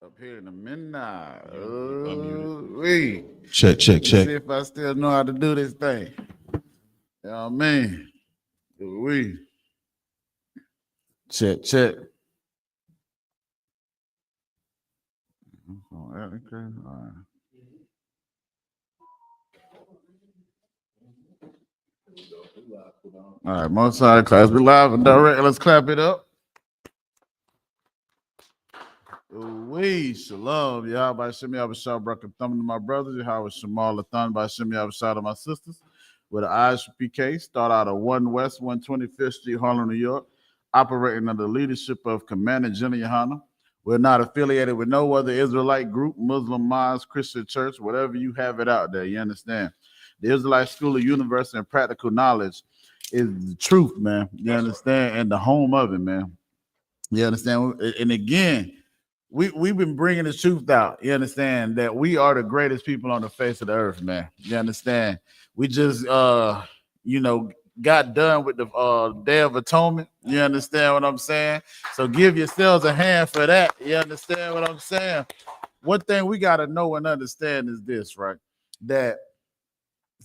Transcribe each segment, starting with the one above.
Up here in a minute. We Check. see if I still know how to do this thing. You know what I mean? We check. All right, most side class. We live and direct. Let's clap it up. We shalom. YAHANNA by Shah Bracket Thumb to my brothers. YAHANNA Shamal Lathan by Shah to my sisters. With an I.S.U.P.K. Start out of 1 West 125th Street, Harlem, New York. Operating under the leadership of Commander General YAHANNA. We're not affiliated with no other Israelite group, Muslim mosque, Christian church, whatever you have it out there. You understand? The Israelite School of Universal and Practical Knowledge is the truth, man. You understand? And the home of it, man. You understand? And again, we've been bringing the truth out. You understand that we are the greatest people on the face of the earth, man. You understand? We just got done with the Day of Atonement. You understand what I'm saying? So give yourselves a hand for that. You understand what I'm saying? One thing we got to know and understand is this, right? That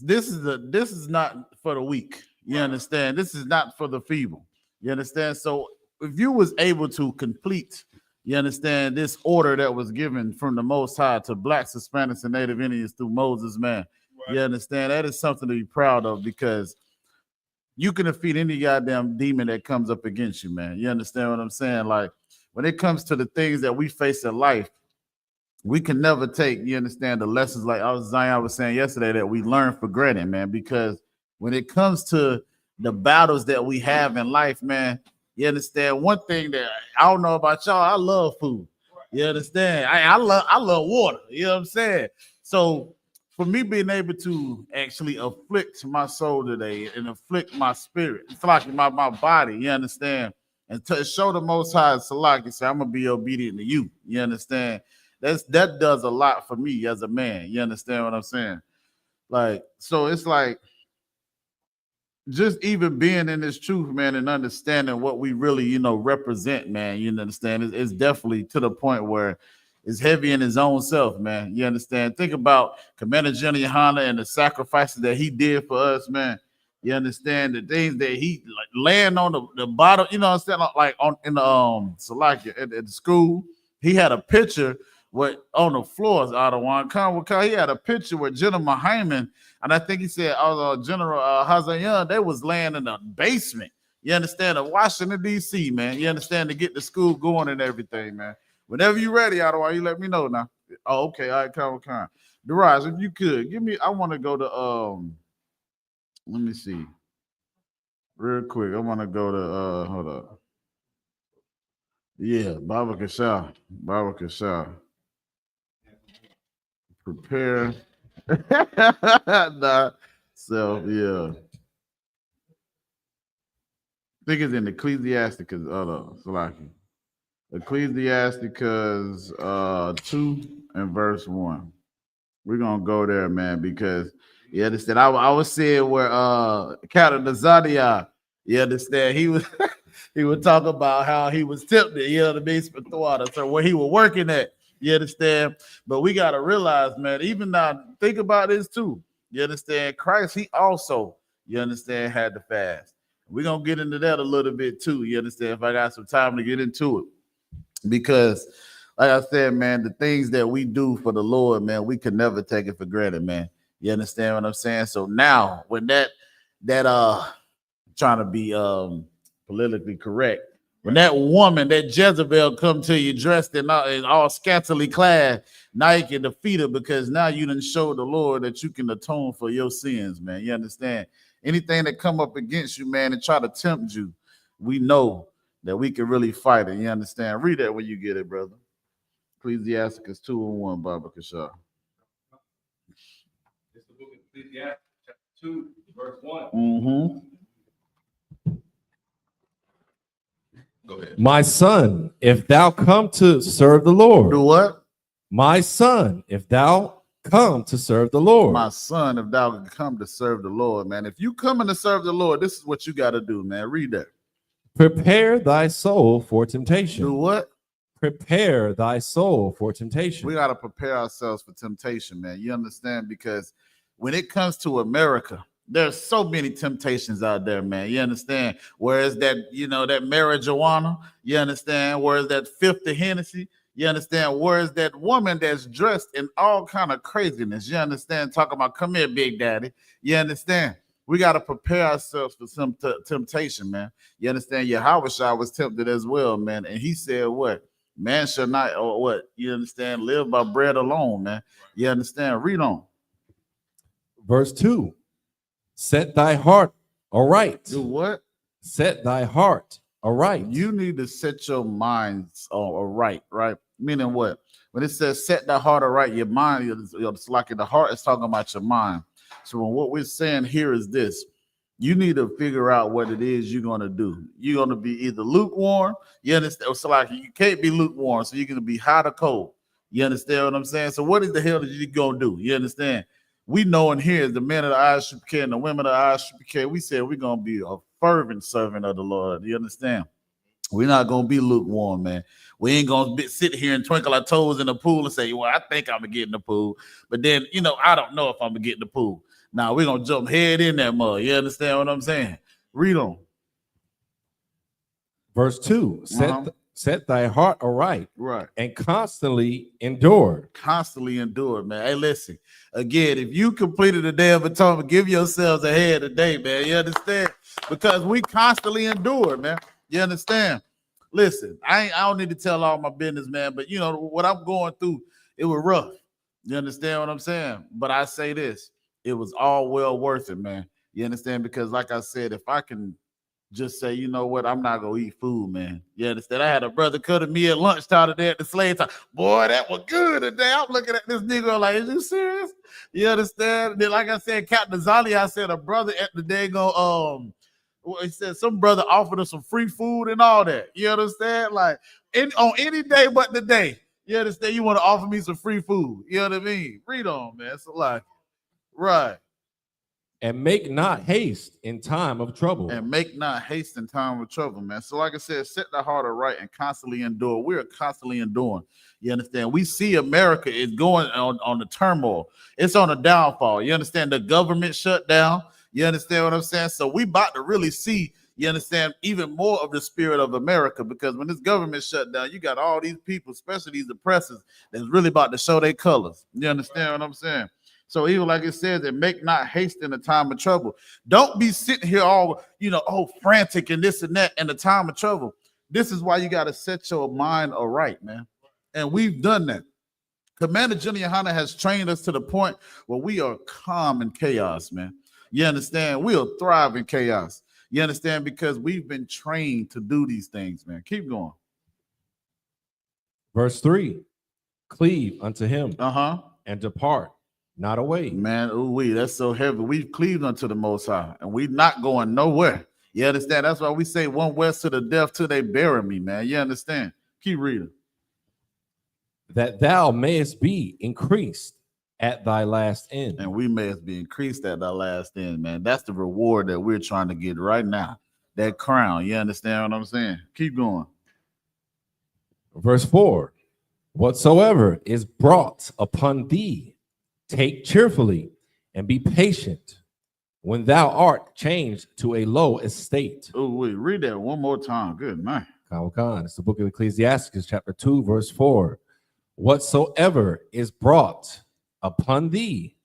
this is not for the weak. You understand? This is not for the feeble. You understand? So if you was able to complete, you understand, this order that was given from the Most High to Blacks, Hispanics, and Native Indians through Moses, man. Right. You understand? That is something to be proud of, because you can defeat any goddamn demon that comes up against you, man. You understand what I'm saying? Like, when it comes to the things that we face in life, we can never take, you understand, the lessons like Zion was saying yesterday that we learn for granted, man, because when it comes to the battles that we have in life, man, you understand, one thing that I don't know about y'all, I love food. You understand? I love water. You know what I'm saying? So for me being able to actually afflict my soul today and afflict my spirit, it's like my body, you understand? And to show the Most High, Salaki, say, I'm gonna be obedient to you. You understand? That does a lot for me as a man. You understand what I'm saying? Like, so it's like, just even being in this truth, man, and understanding what we really, represent, man, you understand, it's definitely to the point where it's heavy in his own self, man. You understand? Think about Commander General YAHANNA and the sacrifices that he did for us, man. You understand the things that he like laying on the bottom, you know what I'm saying? Like in the Salakia at the school, he had a picture with on the floors out of one. He had a picture with General Hyman. And I think he said, General Hazayan, they was laying in the basement. You understand? Of Washington, D.C., man. You understand? To get the school going and everything, man. Whenever you ready, Ottawa, you let me know now. Oh, okay. All right, come. Duraj, if you could, give me, I want to go to, let me see. Real quick. I want to go to, hold up. Yeah, Baba Kashah. Prepare. Nah. So yeah, I think it's in Ecclesiasticus. Salaki. Ecclesiasticus 2 and verse 1. We're gonna go there, man, because you understand. I was seeing where Captain Nazaria, you understand, he was he would talk about how he was tempted, you know, the basement water. So where he was working at, you understand. But we gotta realize, man, even now, think about this too. You understand, Christ, he also, you understand, had to fast. We're gonna get into that a little bit too. You understand, if I got some time to get into it. Because, like I said, man, the things that we do for the Lord, man, we can never take it for granted, man. You understand what I'm saying? So now, when that trying to be politically correct, when that woman, that Jezebel, come to you dressed in all scantily clad, now you can defeat her, because now you done show the Lord that you can atone for your sins, man. You understand? Anything that come up against you, man, and try to tempt you, we know that we can really fight it. You understand? Read that when you get it, brother. Ecclesiasticus 2 and 1, Baba Kashah. It's the book of Ecclesiastes, chapter 2, verse 1. Mm-hmm. Go ahead. My son, if thou come to serve the Lord. Do what? My son, if thou come to serve the Lord. My son, if thou come to serve the Lord, man. If you coming to serve the Lord, this is what you got to do, man. Read that. Prepare thy soul for temptation. Do what? prepare thy soul for temptation. We got to prepare ourselves for temptation, man. You understand? Because when it comes to America, there's so many temptations out there, man. You understand? Whereas that, that marijuana, you understand? Whereas that fifth of Hennessy, you understand? Whereas that woman that's dressed in all kind of craziness, you understand? Talking about, come here, big daddy. You understand? We got to prepare ourselves for some temptation, man. You understand? YAHANNA was tempted as well, man. And he said what? Man shall not, or what? You understand? Live by bread alone, man. You understand? Read on. Verse 2. Set thy heart aright. Do what? Set thy heart aright. You need to set your minds aright, right? Meaning what? When it says set thy heart aright, your mind, it's like the heart is talking about your mind. So what we're saying here is this. You need to figure out what it is you're going to do. You're going to be either lukewarm. You understand? So like you can't be lukewarm. So you're going to be hot or cold. You understand what I'm saying? So what is the hell that you going to do? You understand? We know in here, the men of the I.S.U.P.K and the women of the I.S.U.P.K, we said we're going to be a fervent servant of the Lord. You understand? We're not going to be lukewarm, man. We ain't going to sit here and twinkle our toes in the pool and say, well, I think I'm going to get in the pool. But then, I don't know if I'm going to get in the pool. Now we're going to jump head in that mud. You understand what I'm saying? Read on. Verse 2. Set thy heart aright. Right. And constantly endure. Constantly endure, man. Hey, listen. Again, if you completed the Day of Atonement, give yourselves a head today, man. You understand? Because we constantly endure, man. You understand? Listen, I don't need to tell all my business, man, but what I'm going through, it was rough. You understand what I'm saying? But I say this, it was all well worth it, man. You understand? Because like I said, if I can just say, you know what, I'm not gonna eat food, man. You understand? I had a brother cut to me at lunchtime today at the slave time. Boy, that was good today. I'm looking at this nigga like, is you serious? You understand? Then, like I said, Captain Zali, I said a brother at the day he said some brother offered us some free food and all that. You understand? Like on any day but the day. You understand? You want to offer me some free food. You know what I mean? Read on, man. It's like, right. And make not haste in time of trouble. And make not haste in time of trouble, man. So like I said, set the heart aright and constantly endure. We're constantly enduring. You understand? We see America is going on the turmoil. It's on a downfall. You understand? The government shut down. You understand what I'm saying? So we about to really see, you understand, even more of the spirit of America, because when this government shut down, you got all these people, especially these oppressors, that's really about to show their colors. You understand what I'm saying? So even like it says, that make not haste in the time of trouble. Don't be sitting here all, frantic and this and that in the time of trouble. This is why you got to set your mind aright, man. And we've done that. Commander General YAHANNA has trained us to the point where we are calm in chaos, man. You understand? We'll thrive in chaos. You understand? Because we've been trained to do these things, man. Keep going. Verse 3. Cleave unto him and depart not away. Man, that's so heavy. We've cleaved unto the Most High, and we're not going nowhere. You understand? That's why we say one west to the death till they bury me, man. You understand? Keep reading. That thou mayest be increased at thy last end. And we mayest be increased at thy last end, man. That's the reward that we're trying to get right now. That crown. You understand what I'm saying? Keep going. Verse 4. Whatsoever is brought upon thee, take cheerfully and be patient when thou art changed to a low estate. Oh, wait, read that one more time. Good night. It's the book of Ecclesiastes, chapter 2, verse 4. Whatsoever is brought upon thee,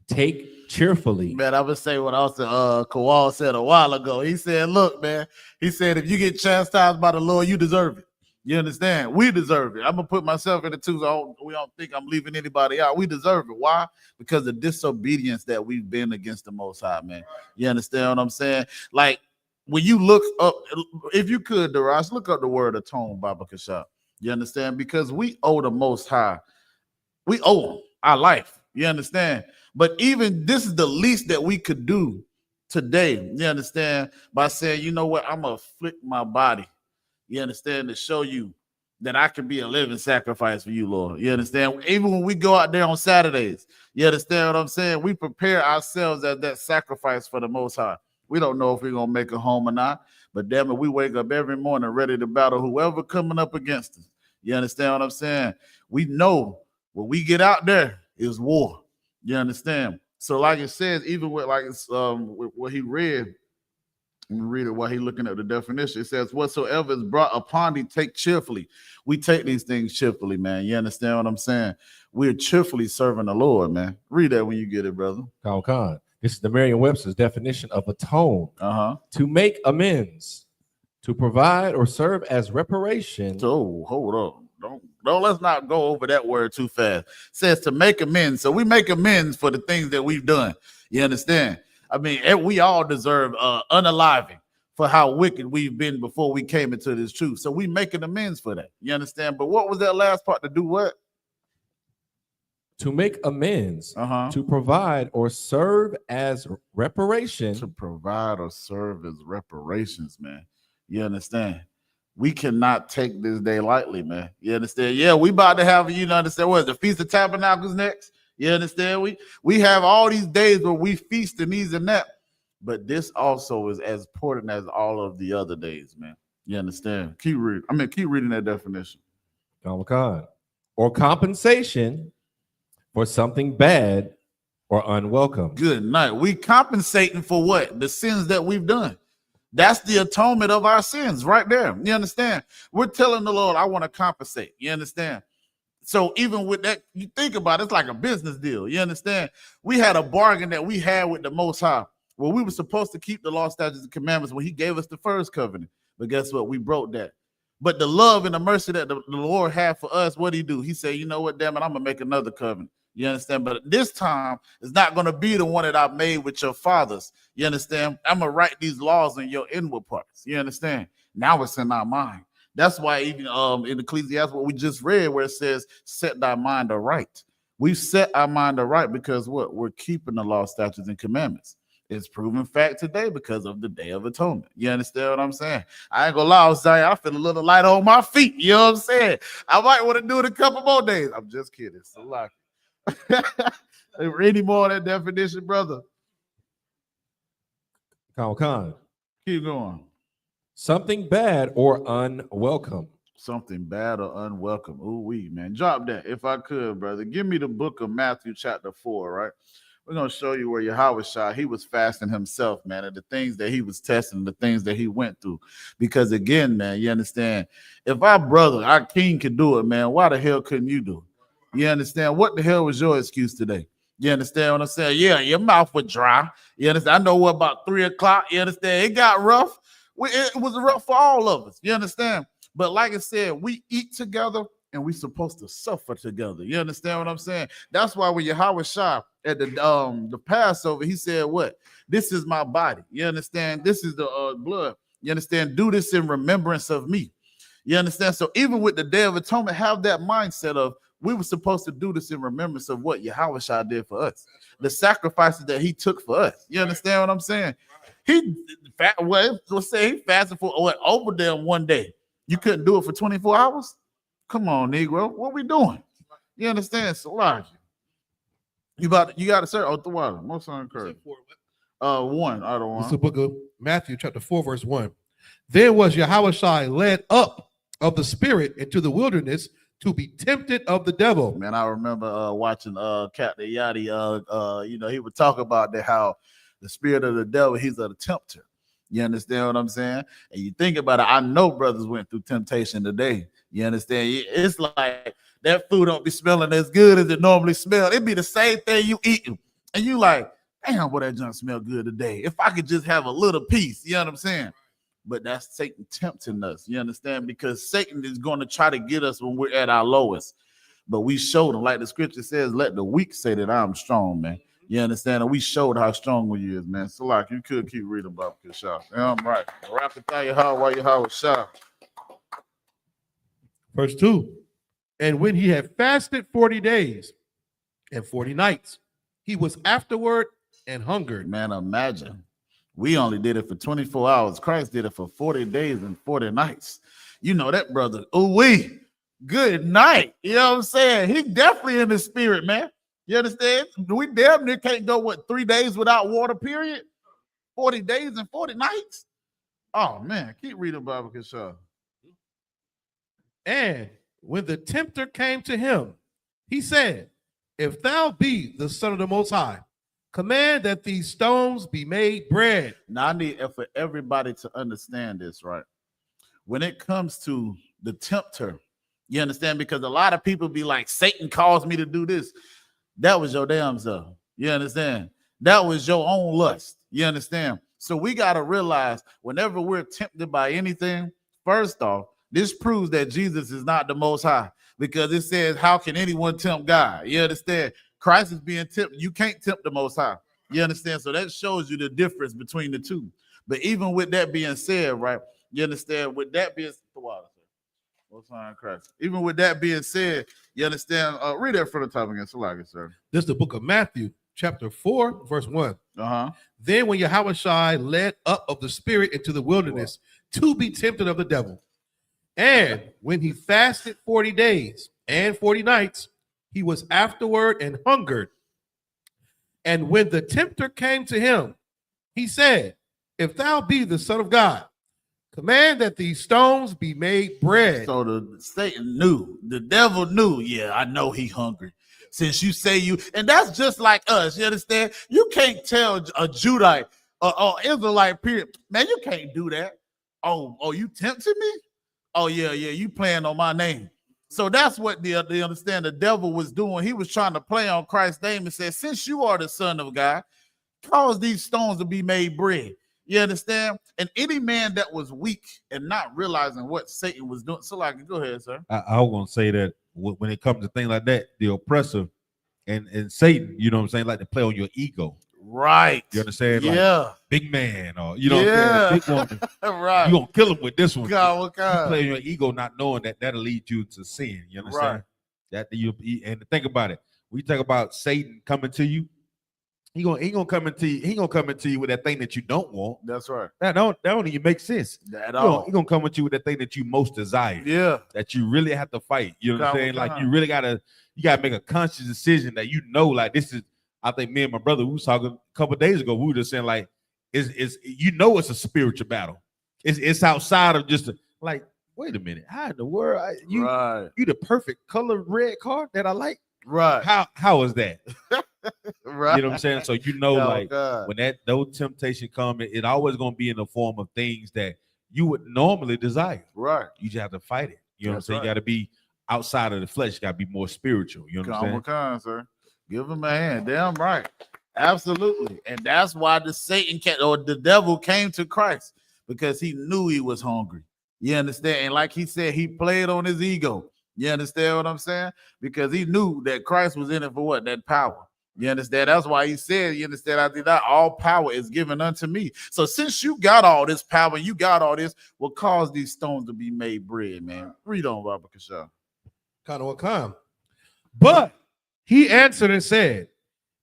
take cheerfully. Man, I would say what also Kowal said a while ago. He said, look, man, he said, if you get chastised by the Lord, you deserve it. You understand? We deserve it. I'm going to put myself in it too, so we don't think I'm leaving anybody out. We deserve it. Why? Because of the disobedience that we've been against the Most High, man. You understand what I'm saying? Like, when you look up, if you could, Darash, look up the word atone, Baba Kashab. You understand? Because we owe the Most High. We owe him our life. You understand? But even this is the least that we could do today. You understand? By saying, you know what? I'm going to afflict my body. You understand? To show you that I can be a living sacrifice for you, Lord. You understand? Even when we go out there on Saturdays, you understand what I'm saying? We prepare ourselves as that sacrifice for the Most High. We don't know if we're going to make it home or not, but damn it, we wake up every morning ready to battle whoever coming up against us. You understand what I'm saying? We know when we get out there is war. You understand? So like it says, even with like it's with what he read, let me read it while he looking at the definition. It says, whatsoever is brought upon thee, take cheerfully. We take these things cheerfully, man. You understand what I'm saying? We're cheerfully serving the Lord, man. Read that when you get it, brother. Khan. This is the Merriam-Webster's definition of atone. To make amends, to provide or serve as reparation. So hold on. Don't let's not go over that word too fast. It says to make amends. So we make amends for the things that we've done. You understand? I mean, we all deserve unaliving for how wicked we've been before we came into this truth. So we making amends for that. You understand? But what was that last part? To do what? To make amends, to provide or serve as reparation. To provide or serve as reparations, man. You understand? We cannot take this day lightly, man. You understand? Yeah, we about to have, you know, understand what is the Feast of Tabernacles next? You understand? We have all these days where we feast and these and that, but this also is as important as all of the other days, man. You understand? Keep reading that definition. Or compensation for something bad or unwelcome. Good night. We compensating for what? The sins that we've done. That's the atonement of our sins right there. You understand? We're telling the Lord, I want to compensate. You understand? So even with that, you think about it, it's like a business deal. You understand? We had a bargain that we had with the Most High. Well, we were supposed to keep the law, statutes, and commandments when he gave us the first covenant. But guess what? We broke that. But the love and the mercy that the Lord had for us, what did he do? He said, you know what, damn it, I'm going to make another covenant. You understand? But this time, it's not going to be the one that I made with your fathers. You understand? I'm going to write these laws in your inward parts. You understand? Now it's in our mind. That's why even in Ecclesiastes, what we just read, where it says, set thy mind aright. We've set our mind aright because what? We're keeping the law, statutes, and commandments. It's proven fact today because of the Day of Atonement. You understand what I'm saying? I ain't gonna lie, Zion, I feel a little light on my feet. You know what I'm saying? I might want to do it a couple more days. I'm just kidding. So like, any more on that definition, brother? Keep going. Something bad or unwelcome. Something bad or unwelcome. Ooh, man. Drop that if I could, brother. Give me the book of Matthew, chapter 4, right? We're going to show you where YAHANNA, he was fasting himself, man, and the things that he was testing, the things that he went through. Because again, man, you understand, if our brother, our king could do it, man, why the hell couldn't you do it? You understand? What the hell was your excuse today? You understand what I'm saying? Yeah, your mouth was dry. You understand? I know what about 3 o'clock. You understand? It got rough. It was rough for all of us. You understand? But like I said, we eat together and we supposed to suffer together. You understand what I'm saying? That's why when YAHANNA at the Passover, he said, what? This is my body. You understand? This is the blood. You understand? Do this in remembrance of me. You understand? So even with the Day of Atonement, have that mindset of we were supposed to do this in remembrance of what YAHANNA did for us. The sacrifices that he took for us. You understand what I'm saying? Let's say he fasted for over them one day. You couldn't do it for 24 hours? Come on, Negro. What we doing? You understand? So large. You got to search the water. Most encouraged. 1 out of 1. It's the book of Matthew, chapter 4, verse 1. Then was YAHANNA led up of the spirit into the wilderness to be tempted of the devil. Man, I remember watching Captain Yachty. He would talk about that, how the spirit of the devil, he's a tempter. You understand what I'm saying? And you think about it, I know brothers went through temptation today. You understand? It's like that food don't be smelling as good as it normally smells. It'd be the same thing you eating. And you like, damn, boy, that junk smell good today. If I could just have a little piece, you know what I'm saying? But that's Satan tempting us. You understand? Because Satan is going to try to get us when we're at our lowest. But we showed him, like the scripture says, let the weak say that I'm strong, man. You understand? And we showed how strong we is, man. So like you could keep reading about this shot. Yeah, I'm right. YAHANNA. Verse 2. And when he had fasted 40 days and 40 nights, he was afterward and hungered. Man, imagine. We only did it for 24 hours. Christ did it for 40 days and 40 nights. You know that, brother. Ooh-wee. Good night. You know what I'm saying? He definitely in the spirit, man. You understand? We damn near can't go, 3 days without water, period? 40 days and 40 nights? Oh, man. Keep reading Bible, Kishah. And when the tempter came to him, he said, if thou be the Son of the Most High, command that these stones be made bread. Now I need for everybody to understand this, right? When it comes to the tempter, you understand? Because a lot of people be like, Satan caused me to do this. That was your damn self. You understand? That was your own lust. You understand? So we got to realize whenever we're tempted by anything, first off, this proves that Jesus is not the Most High, because it says, how can anyone tempt God? You understand? Christ is being tempted. You can't tempt the Most High. You understand? So that shows you the difference between the two. But even with that being said, right, you understand, with that being Most High in Christ. Even with that being said, you understand, read that from the top again, so like it, sir. This is the book of Matthew, chapter 4, verse 1. Uh-huh. Then when YAHANNA led up of the spirit into the wilderness to be tempted of the devil, and when he fasted 40 days and 40 nights, he was afterward and hungered. And when the tempter came to him, he said, if thou be the Son of God, command that these stones be made bread. So the Satan knew, the devil knew, yeah, I know he hungry. Since you say you, and that's just like us, you understand? You can't tell a Judite or Israelite period, man, you can't do that. Oh, you tempted me? Oh, yeah, you playing on my name. So that's what they understand the devil was doing. He was trying to play on Christ's name and said, since you are the Son of God, cause these stones to be made bread. You understand? And any man that was weak and not realizing what Satan was doing. So, like, go ahead, sir. I was gonna say that when it comes to things like that, the oppressor and Satan, you know what I'm saying, like to play on your ego. Right. You understand? Yeah. Like big man, or you know what I'm saying? Big woman. Right. You gonna kill him with this one. God, what kind? You play on your ego, not knowing that that'll lead you to sin. You understand? Right. That you and think about it. We talk about Satan coming to you. He gonna come into you. He gonna come into you with that thing that you don't want. That's right. That don't even make sense. At all. He gonna come with you with that thing that you most desire. Yeah. That you really have to fight. You know what I'm saying? Like you really gotta make a conscious decision that you know, like this is. I think me and my brother, we was talking a couple of days ago. We were just saying, like, it's you know it's a spiritual battle. It's outside of just like, wait a minute, how in the world you the perfect color red card that I like? Right. How is that? Right. You know what I'm saying? So you know, like God. when those temptation come, it always gonna be in the form of things that you would normally desire. Right. You just have to fight it. You know what I'm saying? Right. You got to be outside of the flesh. You got to be more spiritual. You know what I'm saying? Sir. Give him a hand. Damn right. Absolutely. And that's why the devil came to Christ, because he knew he was hungry. You understand? And like he said, he played on his ego. You understand what I'm saying? Because he knew that Christ was in it for what? That power. You understand? That's why he said, you understand, I did that, all power is given unto me. So since you got all this power, you got all this, will cause these stones to be made bread, man. Read on, Robert Kashaw. But he answered and said,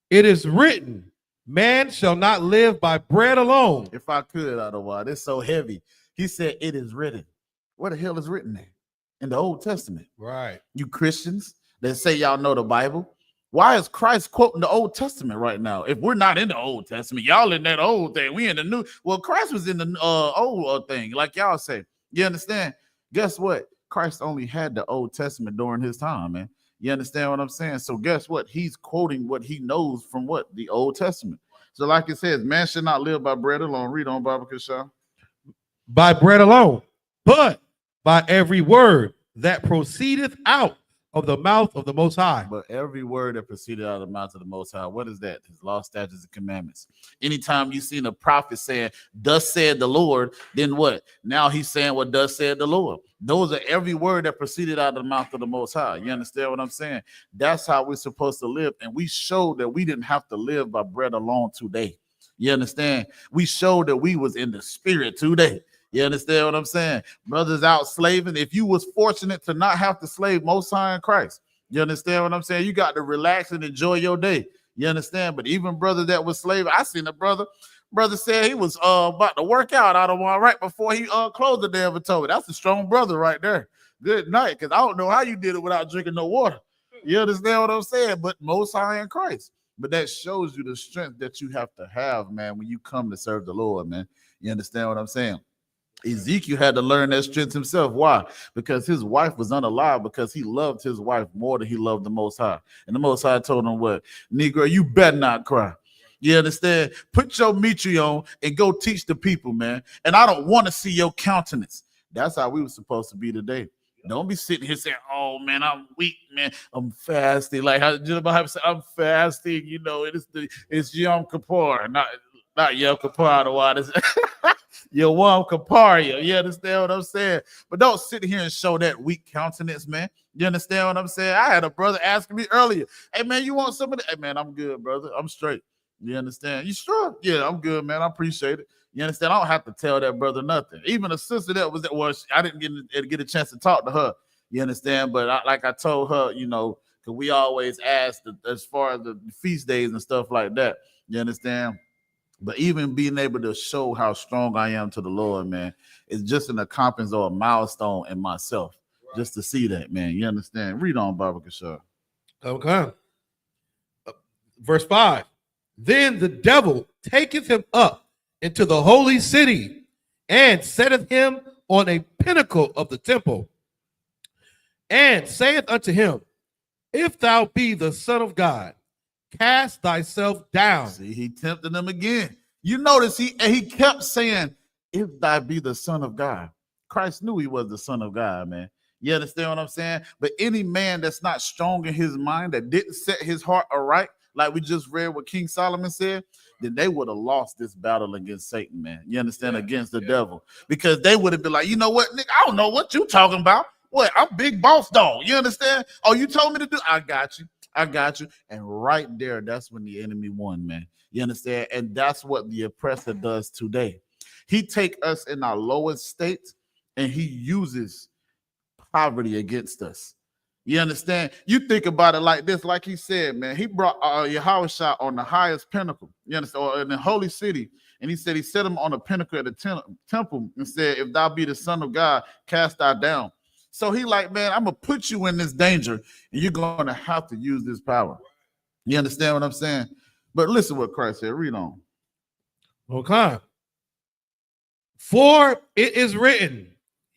it is written, man shall not live by bread alone. If I could, otherwise, it's so heavy. He said, it is written. Where the hell is written there? In the Old Testament. Right. You Christians that say y'all know the Bible, why is Christ quoting the Old Testament right now? If we're not in the Old Testament, y'all in that old thing, we in the new. Well, Christ was in the old thing, like y'all say. You understand? Guess what? Christ only had the Old Testament during his time, man. You understand what I'm saying? So guess what? He's quoting what he knows from what? The Old Testament. So like it says, man should not live by bread alone. Read on, Baba Kashaw. By bread alone, but by every word that proceedeth out of the mouth of the Most High. But every word that proceeded out of the mouth of the Most High, what is that? His law, statutes, and commandments. Anytime you see the prophet saying, thus said the Lord, then what? Now he's saying what thus said the Lord. Those are every word that proceeded out of the mouth of the Most High. You understand what I'm saying? That's how we're supposed to live. And we showed that we didn't have to live by bread alone today. You understand? We showed that we was in the spirit today. You understand what I'm saying? Brothers out slaving. If you was fortunate to not have to slave, Most High in Christ, you understand what I'm saying? You got to relax and enjoy your day. You understand? But even brothers that was slave, I seen a brother said he was about to work out of one right before he closed the damn told me. That's a strong brother right there. Good night, because I don't know how you did it without drinking no water. You understand what I'm saying? But Most High in Christ. But that shows you the strength that you have to have, man, when you come to serve the Lord, man. You understand what I'm saying? Ezekiel had to learn that strength himself. Why? Because his wife was unalive, because he loved his wife more than he loved the Most High. And the Most High told him what? Negro, you better not cry. You understand? Put your mitre on and go teach the people, man. And I don't want to see your countenance. That's how we were supposed to be today. Don't be sitting here saying, "Oh man, I'm weak, man. I'm fasting." Like how I'm fasting. You know, it's Yom Kippur, not Yom Kippur. Otherwise, Yom Kippur. You understand what I'm saying? But don't sit here and show that weak countenance, man. You understand what I'm saying? I had a brother asking me earlier, "Hey man, you want some of that?" Hey man, I'm good, brother. I'm straight. You understand? You sure? Yeah, I'm good, man. I appreciate it. You understand? I don't have to tell that brother nothing. Even a sister that was at work, I didn't get a chance to talk to her. You understand? But like I told her, you know, because we always ask as far as the feast days and stuff like that. You understand? But even being able to show how strong I am to the Lord, man, it's just an accomplishment or a milestone in myself. Right. Just to see that, man. You understand? Read on, Baba Kashar. Okay. Verse 5. Then the devil taketh him up into the holy city, and setteth him on a pinnacle of the temple, and saith unto him, If thou be the Son of God, cast thyself down. See, he tempted him again. You notice he kept saying, if thou be the Son of God. Christ knew he was the Son of God, man. You understand what I'm saying? But any man that's not strong in his mind, that didn't set his heart aright, like we just read what King Solomon said, then they would have lost this battle against Satan, man. You understand? Against the devil. Because they would have been like, you know what, Nick, I don't know what you talking about. What? I'm big boss dog. You understand? Oh, you told me to do? I got you. I got you. And right there, that's when the enemy won, man. You understand? And that's what the oppressor does today. He take us in our lowest state and he uses poverty against us. You understand? You think about it like this, like he said, man, he brought Yahushua on the highest pinnacle, you understand, or in the holy city. And he said he set him on the pinnacle of the temple and said, if thou be the Son of God, cast thou down. So he like, man, I'm going to put you in this danger and you're going to have to use this power. You understand what I'm saying? But listen what Christ said. Read on. Okay. For it is written,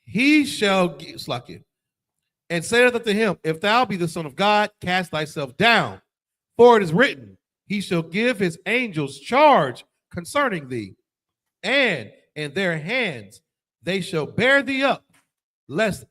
he shall give, and saith unto him, if thou be the Son of God, cast thyself down. For it is written, he shall give his angels charge concerning thee, and in their hands they shall bear thee up, lest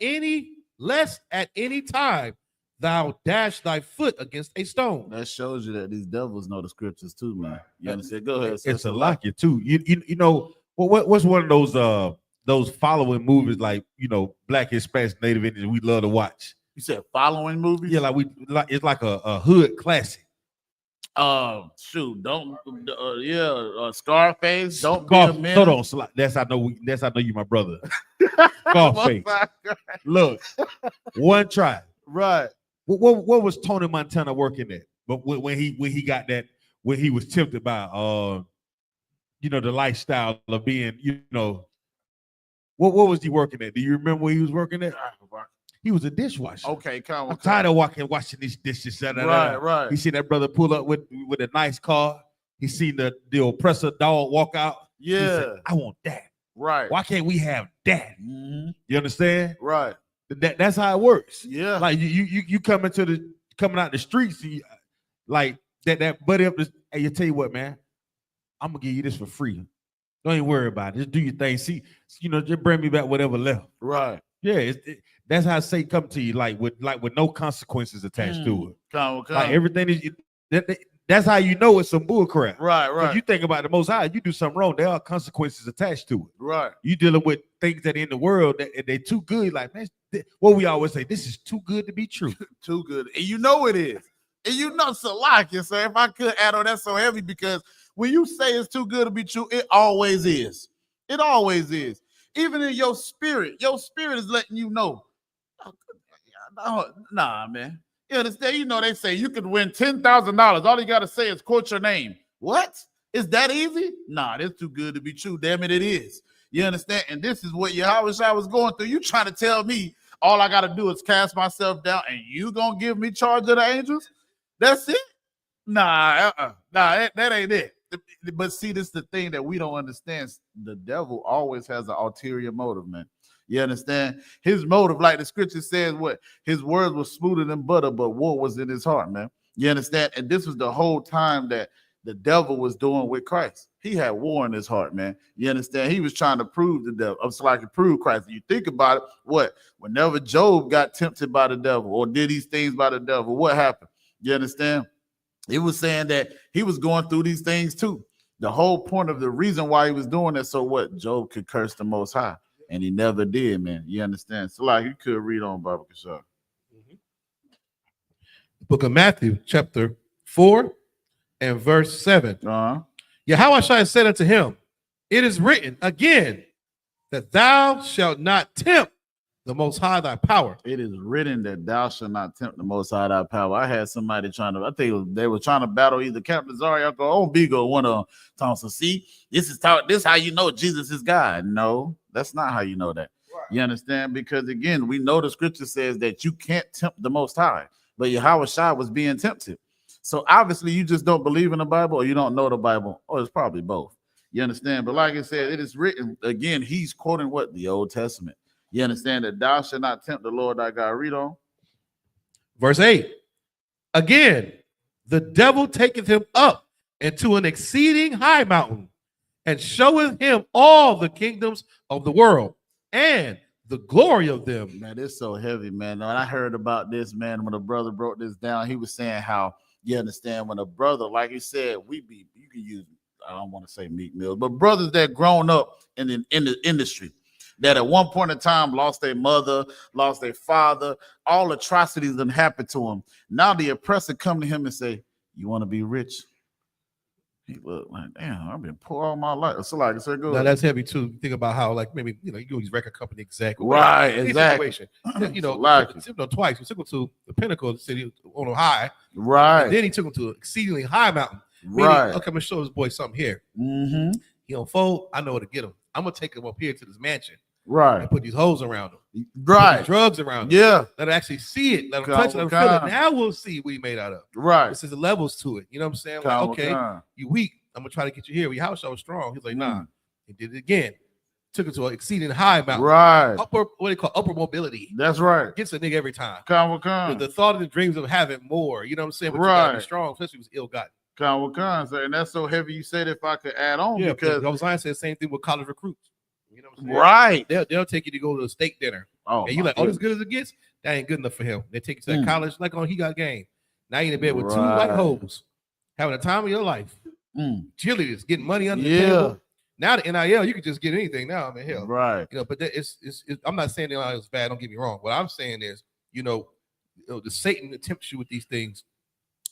at any time thou dash thy foot against a stone. That shows you that these devils know the scriptures too, man. You understand? Go ahead. It's a lock you too. You know what's one of those following movies, like, you know, Black, Hispanic, Native Indians we love to watch. You said following movies? Yeah, it's like a hood classic. Shoot, don't Scarface. Don't be a man. Hold on, that's I know you, my brother. Scarface. Look, one try. Right. What was Tony Montana working at? But when he got that, when he was tempted by you know, the lifestyle of being, you know, what was he working at? Do you remember where he was working at? He was a dishwasher. Okay, come on. I'm tired of washing these dishes. Right. He seen that brother pull up with a nice car. He seen the oppressor dog walk out. Yeah. He said, I want that. Right. Why can't we have that? Mm-hmm. You understand? Right. That's how it works. Yeah. Like you coming out the streets, and like that buddy up. Hey, you tell you what, man, I'm gonna give you this for free. Don't even worry about it. Just do your thing. See, you know, just bring me back whatever left. Right. Yeah, that's how Satan come to you, like with no consequences attached to it. Come. Like everything is. That's how you know it's some bull crap. Right. You think about the Most High, you do something wrong, there are consequences attached to it. Right. You dealing with things that in the world that they're too good. Like, man, what we always say, this is too good to be true. Too good, and you know it is. And you know, so like you say, if I could add on that so heavy, because when you say it's too good to be true, it always is. It always is. Even in your spirit is letting you know. Nah, man. You understand? You know, they say you could win $10,000. All you got to say is quote your name. What? Is that easy? Nah, that's too good to be true. Damn it, it is. You understand? And this is what Yahushua was going through. You trying to tell me all I got to do is cast myself down and you going to give me charge of the angels? That's it? Nah, that ain't it. But see, this is the thing that we don't understand. the devil always has an ulterior motive, man. You understand? His motive, like the scripture says, what his words were smoother than butter, but war was in his heart, man. You understand? And this was the whole time that the devil was doing with Christ. He had war in his heart, man. You understand? He was trying to prove the devil. It's like to prove Christ. You think about it, what? Whenever Job got tempted by the devil or did these things by the devil, what happened? You understand? It was saying that he was going through these things too. The whole point of the reason why he was doing it, so what? Job could curse the Most High, and he never did, man. You understand? So, like, you could read on Bible Kashar. Book of Matthew, chapter 4 and verse 7. Yahweh said unto him, it is written again that thou shalt not tempt the Most High thy power. It is written that thou shalt not tempt the Most High thy power. I had somebody trying to, I think they were trying to battle either Captain Zariak or Bigo, one of them. Thompson, see, this is how you know Jesus is God. No, that's not how you know that. Right. You understand? Because again, we know the scripture says that you can't tempt the Most High, but Yahweh Shai was being tempted. So obviously you just don't believe in the Bible, or you don't know the Bible, or it's probably both. You understand? But like I said, it is written again. He's quoting what? The Old Testament. You understand that thou shalt not tempt the Lord thy God. Read on. Verse 8. Again, the devil taketh him up into an exceeding high mountain and showeth him all the kingdoms of the world and the glory of them. Man, it's so heavy, man. When I heard about this, man, when a brother broke this down, he was saying how, you understand, when a brother, like he said, you can use, I don't want to say Meek Mill, but brothers that grown up in the industry, that at one point in time lost their mother, lost their father, all atrocities that happened to him. Now the oppressor come to him and say, you want to be rich? He look like, damn, I've been poor all my life. So like I said, go now that's heavy too. Think about how, like, maybe, you go these record company exec, right? Exactly. Like, took him twice. He took him to the pinnacle of the city on a high, right? And then he took him to an exceedingly high mountain, right? Okay, I'm gonna show this boy something here. He don't fold. I know where to get him. I'm gonna take him up here to this mansion, right? And put these hoes around him, right? Drugs around him, yeah. Let him actually see it, let him touch it, let him feel it. Now we'll see what he made out of. Right. This is the levels to it. You know what I'm saying? Like, okay, you weak. I'm gonna try to get you here. Your house was strong. He's like, nah. He did it again. Took it to an exceeding high mountain. Right. Upper, what they call upper mobility. That's right. Gets a nigga every time. The thought of the dreams of having more. You know what I'm saying? But right. You gotta be strong, especially if it was ill gotten. And that's so heavy. You said if I could add on, yeah, because Zion said the same thing with college recruits. You know what I'm saying? Right. They'll take you to go to a steak dinner. Oh, and you like, as good as it gets, that ain't good enough for him. They take you to that college, like on He Got Game. Now you in bed with two white hoes, having the time of your life. Cheerleaders getting money under the table. Now the NIL, you can just get anything now. I mean, hell, right? But it's I'm not saying the NIL is bad. Don't get me wrong. What I'm saying is, the Satan tempts you with these things,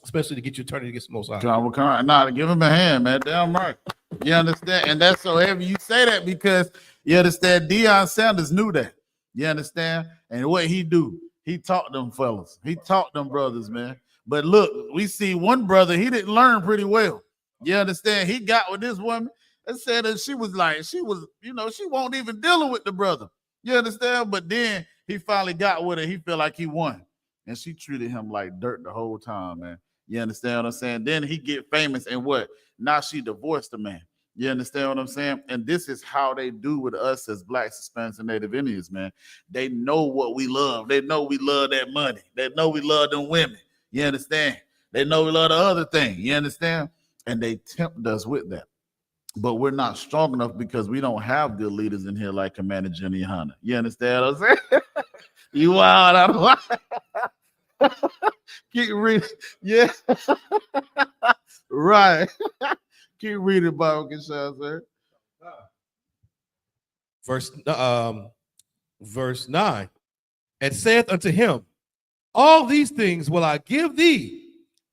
especially to get you turning against the Most High. Nah, to give him a hand, man. Damn right. You understand? And that's so heavy. You say that because you understand. Deion Sanders knew that. You understand? And what he do? He taught them fellas. He taught them brothers, man. But look, we see one brother. He didn't learn pretty well. You understand? He got with this woman and said that she was, she won't even dealing with the brother. You understand? But then he finally got with her. He felt like he won. And she treated him like dirt the whole time, man. You understand what I'm saying? Then he get famous and what? Now she divorced the man. You understand what I'm saying? And this is how they do with us as Blacks, Hispanics, and Native Indians, man. They know what we love. They know we love that money. They know we love them women. You understand? They know we love the other thing. You understand? And they tempt us with that. But we're not strong enough because we don't have good leaders in here like Commander Jenny YAHANNA. You understand what I'm saying? You wild out of keep reading. Yeah. Right. Keep reading Bible, sir. Verse 9. And saith unto him, all these things will I give thee,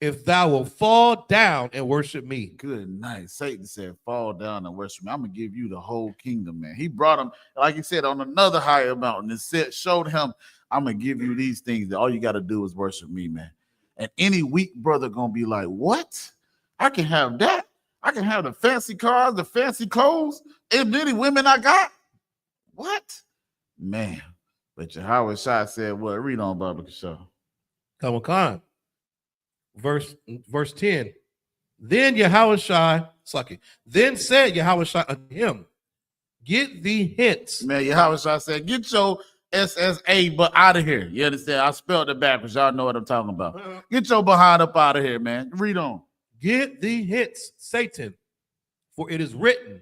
if thou wilt fall down and worship me. Good night. Satan said, fall down and worship me. I'm going to give you the whole kingdom, man. He brought him, like he said, on another higher mountain and showed him, I'm going to give you these things that all you got to do is worship me, man. And any weak brother going to be like, what? I can have that. I can have the fancy cars, the fancy clothes, and many women I got. What? Man. But Yahweh Shai said, what? Read on, Bible Show. Come on. Verse 10. Then Yahweh Shai, then said Yahweh Shai unto him, Get thee hence. Man, Yahweh said, get your SSA but out of here. You understand? I spelled it backwards. Y'all know what I'm talking about. Get your behind up out of here, man. Read on. Get thee hence, Satan, for it is written,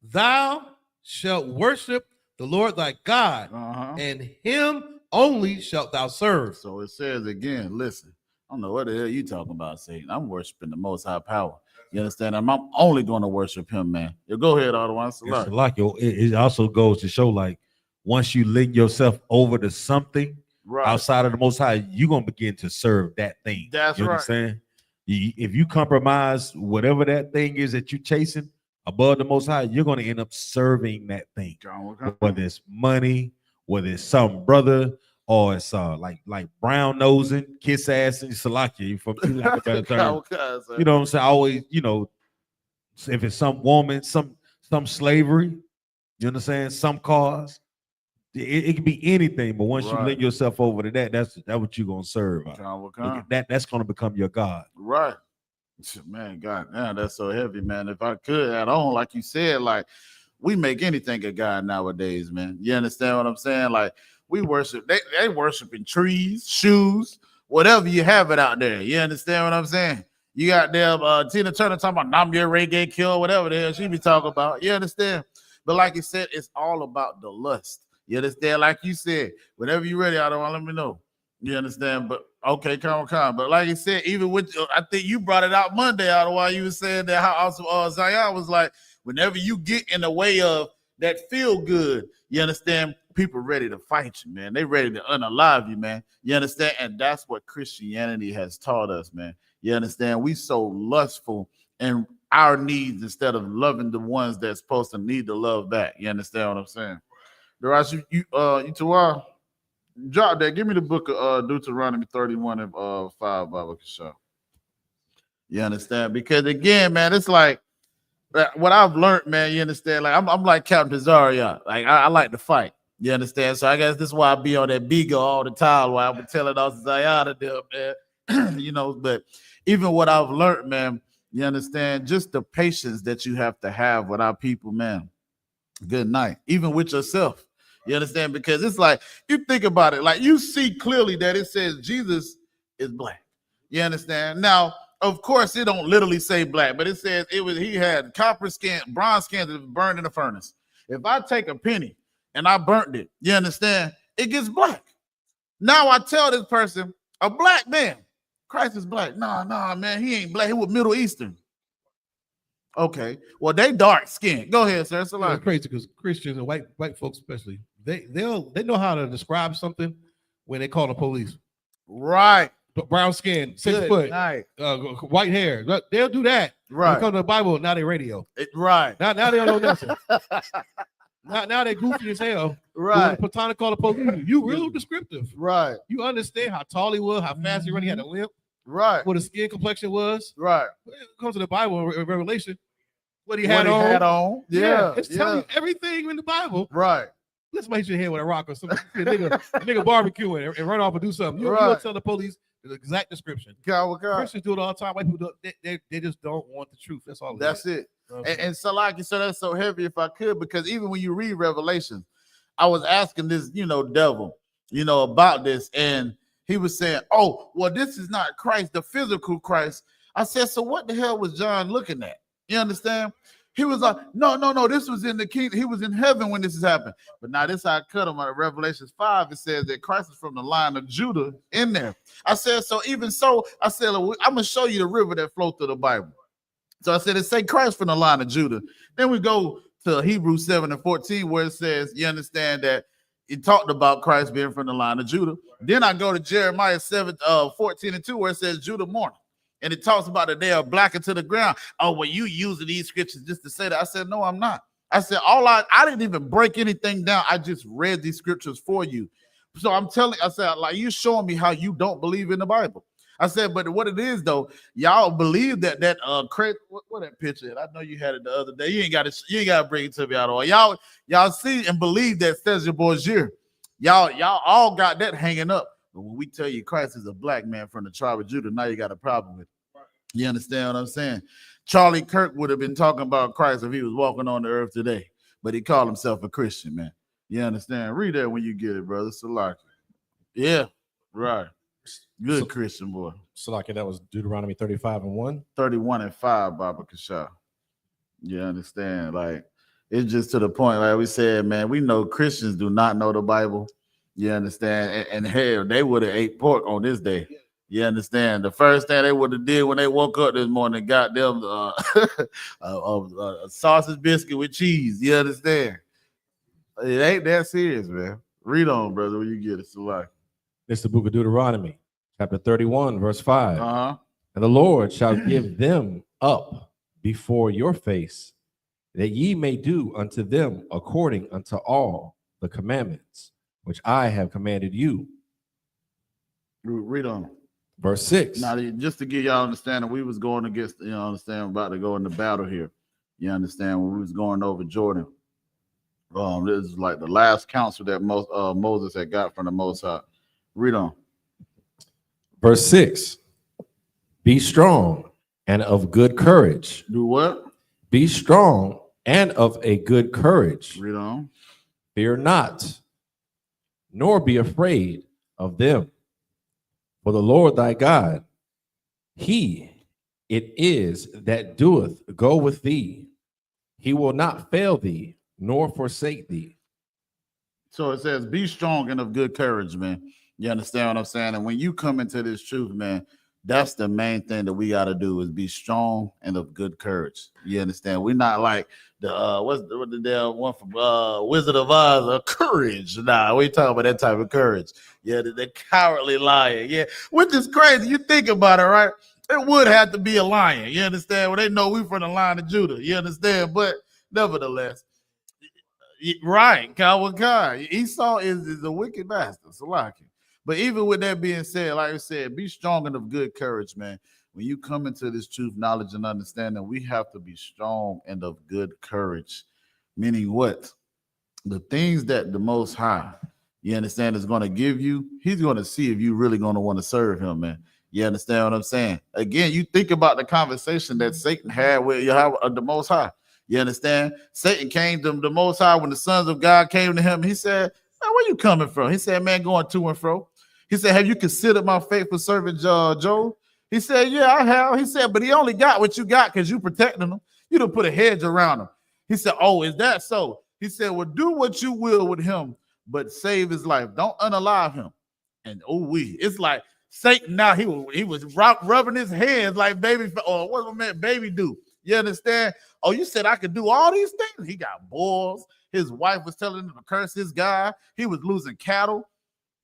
thou shalt worship the Lord thy God, and him only shalt thou serve. So it says again, listen, I don't know what the hell you talking about, Satan. I'm worshiping the most high power. You understand? I'm only going to worship him, man. You go ahead, otherwise. Like it also goes to show, like, once you link yourself over to something outside of the Most High, you're gonna begin to serve that thing. That's you understand? If you compromise whatever that thing is that you're chasing above the Most High, you're gonna end up serving that thing. Whether it's money, whether it's some brother, or it's like brown nosing, kiss ass, and Salakia, for lack of a better term. You know what I'm saying? Always, if it's some woman, some slavery, you understand? Some cause. It can be anything, but once you link yourself over to that's what you're gonna serve. That's gonna become your God. Right. Man, God, man, that's so heavy, man. If I could add on, like you said, like we make anything a God nowadays, man. You understand what I'm saying? Like we worship, they worshiping trees, shoes, whatever you have it out there. You understand what I'm saying? You got them Tina Turner talking about Namir Reggae Kill, whatever the hell she be talking about. You understand? But like you said, it's all about the lust. You understand? Like you said, whenever you're ready, I don't want to let me know. You understand? But okay, come. But like you said, even with I think you brought it out Monday out of why you were saying that how also Zion was like, whenever you get in the way of that feel good, you understand, people ready to fight you, man. They ready to unalive you, man. You understand? And that's what Christianity has taught us, man. You understand? We so lustful in our needs instead of loving the ones that's supposed to need the love back. You understand what I'm saying? You drop that. Give me the book of Deuteronomy 31 and 5, Baba Kasha. You understand? Because again, man, it's like what I've learned, man. You understand? Like I'm like Captain Zarya. Like I like to fight. You understand? So I guess this is why I be on that Bigo all the time. Why I'm telling us Zayana them, man. But even what I've learned, man, you understand? Just the patience that you have to have with our people, man. Good night, even with yourself. You understand? Because it's like, you think about it, like you see clearly that it says Jesus is black. You understand? Now, of course, it don't literally say black, but it says he had copper skin, bronze skin that was burned in the furnace. If I take a penny and I burnt it, you understand? It gets black. Now I tell this person, a black man, Christ is black. Nah, man, he ain't black. He was Middle Eastern. Okay, well, they dark skin. Go ahead, sir. It's a lot. It's crazy because Christians and white folks especially, they know how to describe something when they call the police. Right. But brown skin, 6 foot, white hair. They'll do that. Right. When it comes to the Bible, now they radio. Right. Now they don't know nothing. now they goofy as hell. Right. When Platonic called the police, you real descriptive. Right. You understand how tall he was, how fast he ran, he had a limp. Right. What his skin complexion was. Right. When it comes to the Bible and Revelation, what he had on. Yeah. It's telling you everything in the Bible. Right. Let's make your head with a rock or something. a nigga barbecuing and run off and do something. You don't tell the police the exact description. Christians do it all the time. White people they just don't want the truth. That's all. That's it. And so, like you said, that's so heavy. If I could, because even when you read Revelation, I was asking this, devil, about this, and he was saying, "Oh, well, this is not Christ, the physical Christ." I said, "So what the hell was John looking at?" You understand? He was like, no, this was in the kingdom. He was in heaven when this has happened. But now this how I cut him out of Revelation 5. It says that Christ is from the line of Judah in there. I said, so even so, I said, I'm going to show you the river that flows through the Bible. So I said, it say Christ from the line of Judah. Then we go to Hebrews 7 and 14, where it says, you understand that it talked about Christ being from the line of Judah. Then I go to Jeremiah 7, 14 and 2, where it says Judah mourning. And it talks about that they are blackened to the ground. Oh, well, you using these scriptures just to say that. I said, no, I'm not. I said, I didn't even break anything down. I just read these scriptures for you. So I said, like, you showing me how you don't believe in the Bible. I said, but what it is, though, y'all believe that crazy, what that picture? I know you had it the other day. You ain't got to bring it to me at all. Y'all see and believe that Cesar Borgia. Y'all all got that hanging up. But when we tell you Christ is a black man from the tribe of Judah, now you got a problem with it. You understand what I'm saying? Charlie Kirk would have been talking about Christ if he was walking on the earth today. but he called himself a Christian, man. You understand? Read that when you get it, brother. Salaki. Yeah, right. Good So- Christian boy. Salaki, that was Deuteronomy 35:1. 31-5, Baba Kasha. You understand? Like, it's just to the point, like we said, man, we know Christians do not know the Bible. You understand? And hell, they would have ate pork on this day. You understand? The first thing they would have did when they woke up this morning, got them a sausage biscuit with cheese. You understand? It ain't that serious, man. Read on, brother, when you get it. Salaki. It's the book of Deuteronomy, chapter 31, verse 5. Uh-huh. And the Lord shall give them up before your face, that ye may do unto them according unto all the commandments which I have commanded you. Read on. Verse 6. Now, just to give y'all understanding, we was going against, you know, understand, about to go into battle here. You understand, when we was going over Jordan. This is like the last counsel that Moses had got from the Most High. Read on. Verse 6. Be strong and of good courage. Do what? Be strong and of a good courage. Read on. Fear not, nor be afraid of them. For the Lord thy God, he it is that doeth go with thee. He will not fail thee, nor forsake thee. So it says, be strong and of good courage, man. You understand what I'm saying? And when you come into this truth, man, that's the main thing that we got to do is be strong and of good courage. You understand? We're not like the what the damn one from Wizard of Oz, courage. Nah, we talking about that type of courage. Yeah, the cowardly lion. Yeah, which is crazy. You think about it, right? It would have to be a lion. You understand? Well, they know we from the line of Judah. You understand? But nevertheless, right, Kawakar. Esau is a wicked bastard. Salaki. But even with that being said, like I said, be strong and of good courage, man. When you come into this truth, knowledge, and understanding, we have to be strong and of good courage. Meaning what? The things that the Most High, you understand, is going to give you, he's going to see if you really going to want to serve him, man. You understand what I'm saying? Again, you think about the conversation that Satan had with Yahweh, the Most High. You understand? Satan came to the Most High when the sons of God came to him. He said, man, where you coming from? He said, man, going to and fro. He said, have you considered my faithful servant Job? He said, yeah, I have. He said, but he only got what you got because you protecting him. You done put a hedge around him. He said, oh, is that so? He said, well, do what you will with him, but save his life. Don't unalive him. And it's like Satan now, he was rubbing his hands like baby, or what was man baby do? You understand? Oh, you said I could do all these things? He got boils. His wife was telling him to curse his guy. He was losing cattle.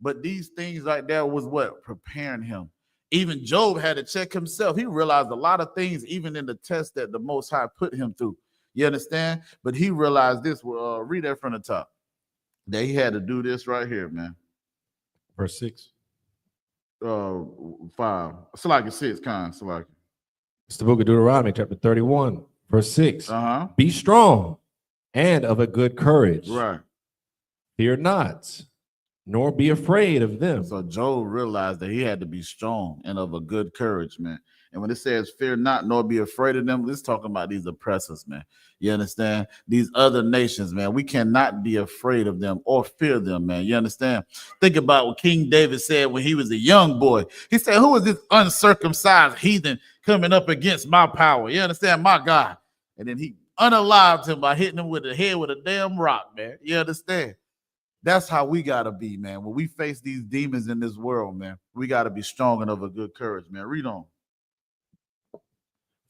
But these things right there was what? Preparing him. Even Job had to check himself. He realized a lot of things, even in the test that the Most High put him through. You understand? But he realized this. Read that from the top. That he had to do this right here, man. Verse 6. 5. Salaki 6, Salaki. It's the book of Deuteronomy, chapter 31, verse 6. Uh-huh. Be strong and of a good courage. Right. Fear not, nor be afraid of them. So Job realized that he had to be strong and of a good courage, man. And when it says fear not, nor be afraid of them, it's talking about these oppressors, man. You understand? These other nations, man. We cannot be afraid of them or fear them, man. You understand? Think about what King David said when he was a young boy. He said, who is this uncircumcised heathen coming up against my power? You understand? My God. And then he unalived him by hitting him with the head with a damn rock, man. You understand? That's how we got to be, man. When we face these demons in this world, man, we got to be strong and of a good courage, man. Read on.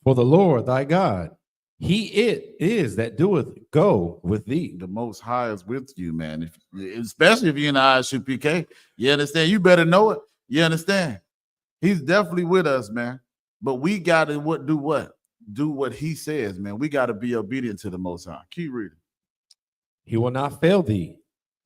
For the Lord thy God, he it is that doeth go with thee. The Most High is with you, man. Especially if you're in the I.S.U.P.K. You understand? You better know it. You understand? He's definitely with us, man. But we got to do what? Do what he says, man. We got to be obedient to the Most High. Keep reading. He will not fail thee,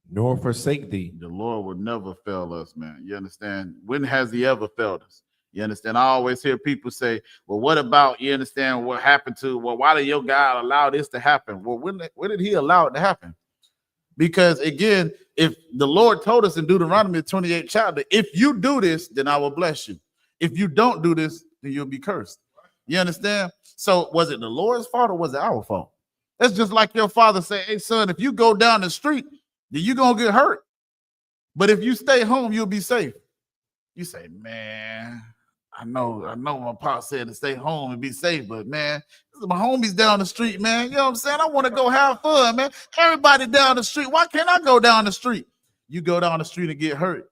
nor forsake thee. The Lord will never fail us, man. You understand? When has he ever failed us? You understand? I always hear people say, well, what about, you understand what happened to, well, why did your God allow this to happen? Well, when did he allow it to happen? Because again, if the Lord told us in Deuteronomy 28 chapter, if you do this, then I will bless you. If you don't do this, then you'll be cursed. You understand? So was it the Lord's fault or was it our fault? That's just like your father say, hey, son, if you go down the street, then you're going to get hurt. But if you stay home, you'll be safe. You say, man, I know my pop said to stay home and be safe, but man, my homies down the street, man. You know what I'm saying? I want to go have fun, man. Everybody down the street. Why can't I go down the street? You go down the street and get hurt.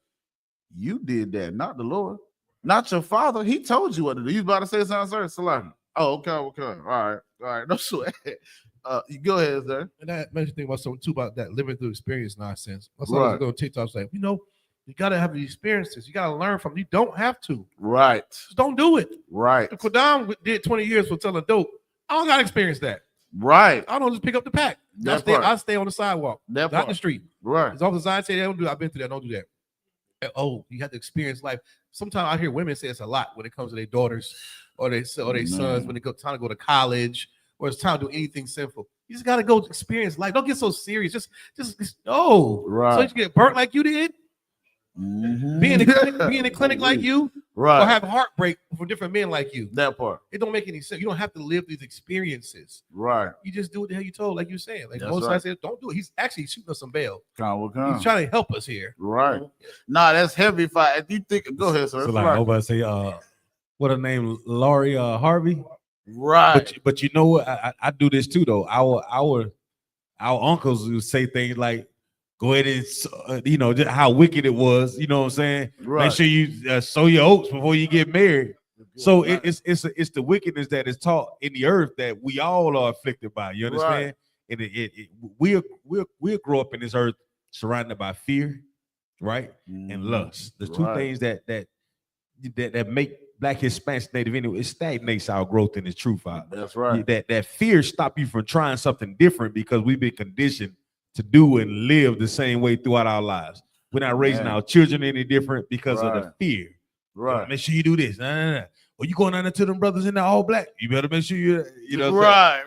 You did that, not the Lord, not your father. He told you what to do. You about to say something, sir? Salami. Oh, okay. All right. No sweat. You go ahead, sir. And that makes me think about something too about that living through experience nonsense. I saw Right. this on TikTok saying, you gotta have the experiences. You gotta learn from them. You don't have to. Right. Just don't do it. Right. If Quadam did 20 years for selling dope, I don't gotta experience that. Right. I don't just pick up the pack. I stay on the sidewalk, That not part. the street. Right. As often as I say that, don't do. I've been through that. Don't do that. And, you have to experience life. Sometimes I hear women say it's a lot when it comes to their daughters or their sons when they go time to go to college or it's time to do anything sinful. You just gotta go experience life. Don't get so serious. Just no. Right. So you get burnt like you did. Mm-hmm. Be in the clinic like you, right, or have heartbreak from different men like you. That part. It don't make any sense. You don't have to live these experiences. Right. You just do what the hell you told, like you saying. Like That's most right. I said, don't do it. He's actually shooting us some bail. Come. He's trying to help us here. Right. Nah, that's heavy. If you think, go ahead, sir. So like, I was about to say, what her name, Laurie Harvey. Right. But you know what? I do this too though. Our uncles would say things like, go ahead and just how wicked it was. You know what I'm saying? Right. Make sure you sow your oats before you get married. So it's the wickedness that is taught in the earth that we all are afflicted by. You understand? Right. And we'll grow up in this earth surrounded by fear, right, and lust. The two things that make Black, Hispanic, Native anyway, it stagnates our growth in the truth. That's right. That fear stop you from trying something different because we've been conditioned to do and live the same way throughout our lives. We're not raising our children any different because of the fear. Right. Make sure you do this. Nah. Well, you going down to them brothers in the all black. You better make sure you know. Right.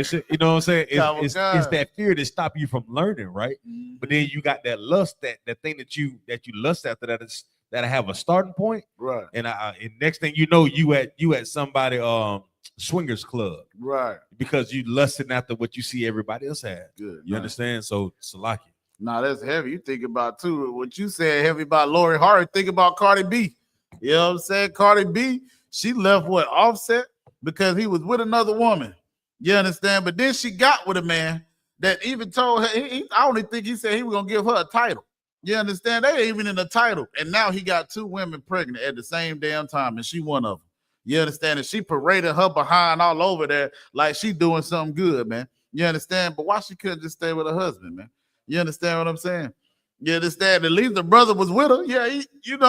Sure, you know what I'm saying? It's that fear that stop you from learning, right? Mm-hmm. But then you got that lust, that thing that you lust after that have a starting point. Right. And next thing you know, you at somebody swingers club, right? Because you lusting after what you see everybody else have. Good. You understand? So Salaki. Nah, that's heavy. You think about too what you said heavy about Lori Harvey. Think about Cardi B. You know what I'm saying? Cardi B, she left what Offset because he was with another woman. You understand? But then she got with a man that even told her. I only think he said he was gonna give her a title. You understand? They ain't even in the title, and now he got 2 women pregnant at the same damn time, and she one of them. You understand? And she paraded her behind all over there like she doing something good, man. You understand? But why she couldn't just stay with her husband, man? You understand what I'm saying? You understand? At least the brother was with her. Yeah,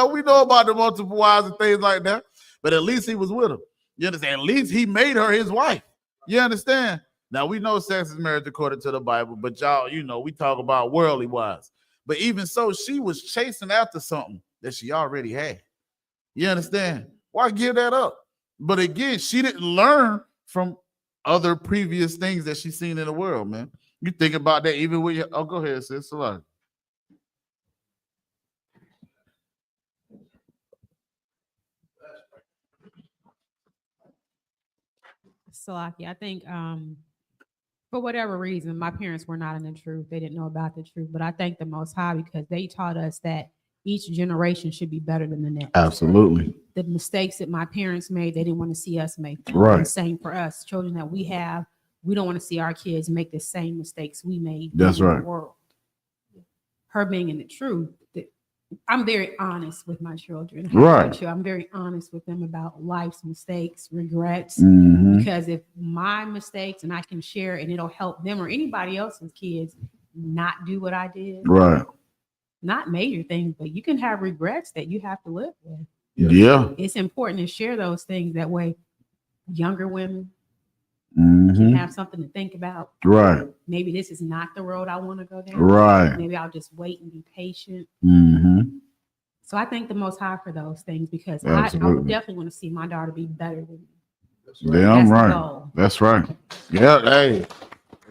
we know about the multiple wives and things like that. But at least he was with her. You understand? At least he made her his wife. You understand? Now we know sex is marriage according to the Bible, but y'all, we talk about worldly wise. But even so, she was chasing after something that she already had. You understand? Why give that up? But again, she didn't learn from other previous things that she's seen in the world, man. You think about that even with your, go ahead, sis. Salaki. Salaki, I think for whatever reason, my parents were not in the truth. They didn't know about the truth. But I thank the Most High because they taught us that each generation should be better than the next. Absolutely. The mistakes that my parents made, they didn't want to see us make them. Right. And same for us, children that we have, we don't want to see our kids make the same mistakes we made. That's in right. The world. Her being in the truth, I'm very honest with my children. Right. I'm very honest with them about life's mistakes, regrets, Mm-hmm. because if my mistakes and I can share and it'll help them or anybody else's kids not do what I did. Right. Not major things, but you can have regrets that you have to live with. Yeah. It's important to share those things. That way, younger women Mm-hmm. can have something to think about. Right. Maybe this is not the road I want to go down. Right. Maybe I'll just wait and be patient. Mm-hmm. So I thank the Most High for those things because I Absolutely. would definitely want to see my daughter be better than me. Damn That's the right. goal. That's right. Yeah. Hey.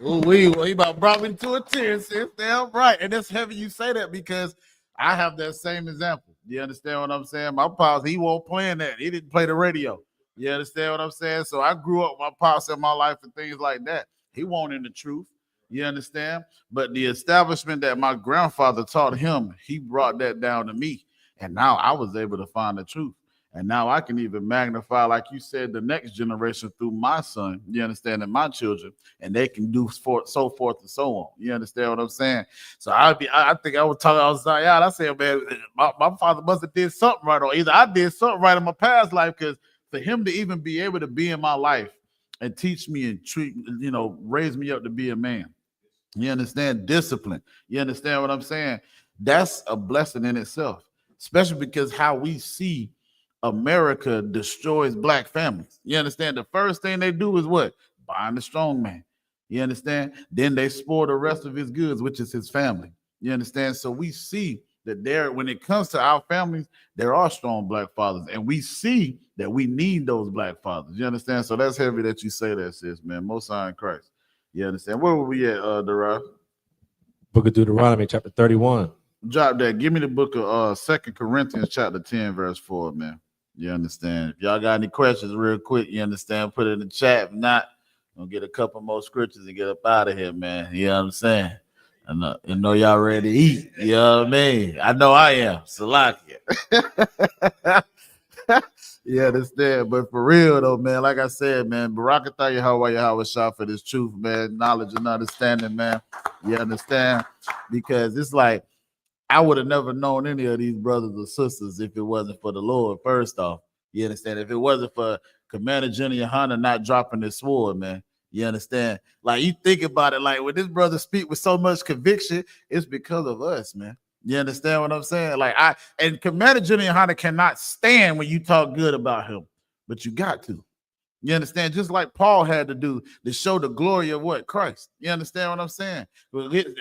He about brought me to a tear, sis. Damn right. And that's heavy you say that because I have that same example. You understand what I'm saying? My pops, he won't play that. He didn't play the radio. You understand what I'm saying? So I grew up with my pops in my life and things like that. He won't in the truth. You understand? But the establishment that my grandfather taught him, he brought that down to me. And now I was able to find the truth. And now I can even magnify, like you said, the next generation through my son, you understand, and my children, and they can do so forth and so on. You understand what I'm saying? So I think I was talking outside. Yeah, I said, man, my father must have did something right, or either I did something right in my past life, because for him to even be able to be in my life and teach me and treat, raise me up to be a man. You understand? Discipline. You understand what I'm saying? That's a blessing in itself, especially because how we see America destroys black families. You understand? The first thing they do is what? Bind the strong man. You understand? Then they spoil the rest of his goods, which is his family. You understand? So we see that when it comes to our families, there are strong black fathers, and we see that we need those black fathers. You understand? So that's heavy that you say that, sis, man. Most High in Christ. You understand? Where were we at, Derive? Book of Deuteronomy, chapter 31. Drop that. Give me the book of 2 Corinthians, chapter 10, verse 4, man. You understand? If y'all got any questions real quick, you understand, put it in the chat. If not, we'll get a couple more scriptures and get up out of here, man. You know what I'm saying? I know y'all ready to eat. You know what I mean? I know I am. Salakia. You understand? But for real, though, man, like I said, man, Barakatah Yahweh Shah for this truth, man. Knowledge and understanding, man. You understand? Because it's like, I would have never known any of these brothers or sisters if it wasn't for the Lord, first off. You understand? If it wasn't for Commander General YAHANNA not dropping his sword, man. You understand? Like, you think about it, like, when this brother speak with so much conviction, it's because of us, man. You understand what I'm saying? Like, and Commander General YAHANNA cannot stand when you talk good about him, but you got to. You understand? Just like Paul had to do to show the glory of what? Christ. You understand what I'm saying?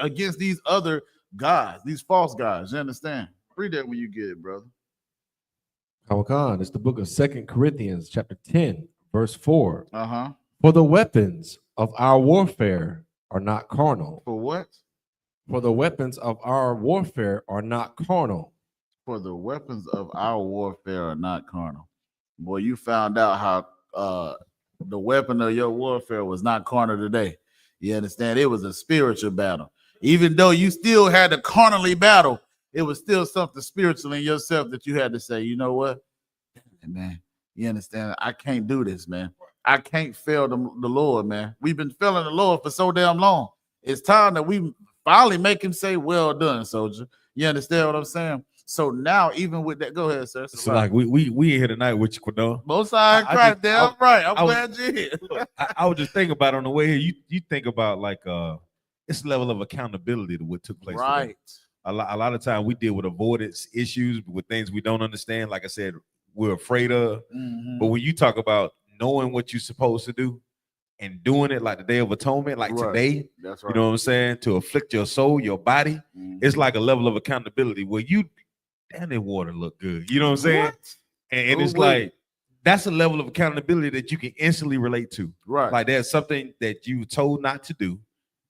Against these other gods, these false gods. You understand? Read that when you get it, brother. It's the book of 2 Corinthians, chapter 10, verse 4. Uh-huh. For the weapons of our warfare are not carnal. For what? For the weapons of our warfare are not carnal. For the weapons of our warfare are not carnal. Boy, you found out how the weapon of your warfare was not carnal today. You understand? It was a spiritual battle. Even though you still had to carnally battle, it was still something spiritual in yourself that you had to say, you know what? Man, you understand? I can't do this, man. I can't fail the Lord, man. We've been failing the Lord for so damn long. It's time that we finally make him say, well done, soldier. You understand what I'm saying? So now, even with that, go ahead, sir. So like we here tonight with you, Quadon. Both sides crack down, right? I'm glad you're here. I was just thinking about it on the way here. You think about like it's a level of accountability to what took place. Right. Today. A lot of time we deal with avoidance issues with things we don't understand. Like I said, we're afraid of. Mm-hmm. But when you talk about knowing what you're supposed to do and doing it like the Day of Atonement, like today, that's right. You know what I'm saying? To afflict your soul, your body, it's like a level of accountability where you, damn, that water look good. You know what I'm saying? And it's like, that's a level of accountability that you can instantly relate to. Right. Like there's something that you were told not to do,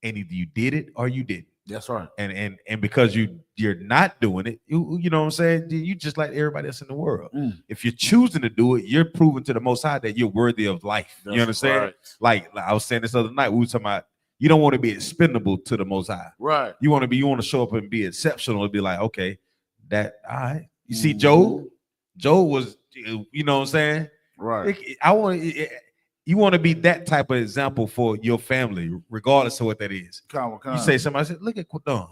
and either you did it or you didn't. That's right. And because you're not doing it, you know what I'm saying? You just like everybody else in the world. If you're choosing to do it, you're proving to the Most High that you're worthy of life. That's you understand? Right. Like I was saying this other night, we were talking about you don't want to be expendable to the Most High. Right. You want to show up and be exceptional and be like, okay, that all right. You see, Job was, you know what I'm saying? Right. You want to be that type of example for your family, regardless of what that is. You say somebody said, look at Quadon.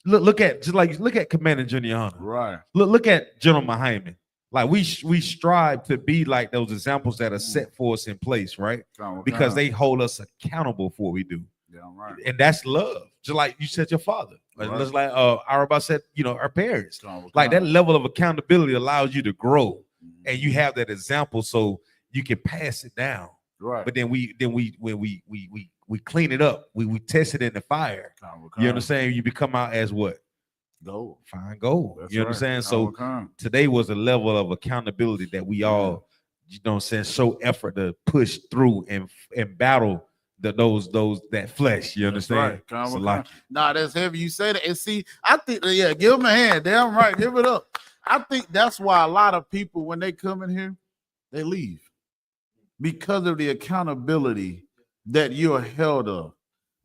Look at Commander Junior Hunter. Right. Look at General Muhammad. Like we strive to be like those examples that are set for us in place, right? Because they hold us accountable for what we do. Yeah, right. And that's love. Just like you said, your father. Right. Just like Araba said, our parents. Like that level of accountability allows you to grow, and you have that example, so you can pass it down. Right. But then we clean it up. We test it in the fire. You understand? You become out as what? Gold. Fine gold. That's you understand? So today was a level of accountability that we all, you know what I'm saying, show effort to push through and battle that flesh. You understand? Right. Nah, that's heavy. You say that. And see, I think, give him a hand. Damn right. Give it up. I think that's why a lot of people, when they come in here, they leave. Because of the accountability that you are held of.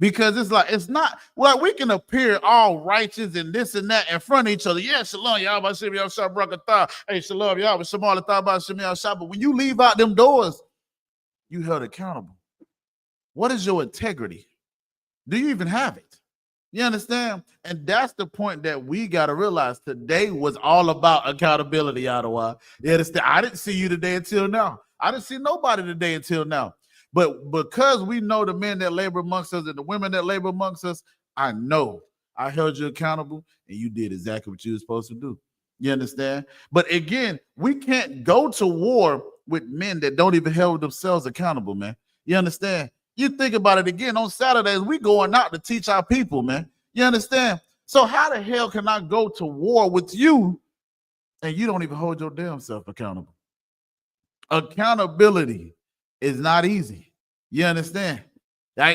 Because it's like, it's not, well, we can appear all righteous and this and that in front of each other. Yeah, shalom, y'all about Shimmy Al-Shah, Brakatah. Hey, shalom, y'all with Shamal Atah about Shimmy Al-Shah. But when you leave out them doors, you held accountable. What is your integrity? Do you even have it? You understand? And that's the point that we got to realize. Today was all about accountability, Ottawa. You understand? I didn't see you today until now. I didn't see nobody today until now. But because we know the men that labor amongst us and the women that labor amongst us, I know I held you accountable and you did exactly what you were supposed to do. You understand? But again, we can't go to war with men that don't even hold themselves accountable, man. You understand? You think about it again, on Saturdays, we going out to teach our people, man. You understand? So how the hell can I go to war with you and you don't even hold your damn self accountable? Accountability is not easy. You understand? I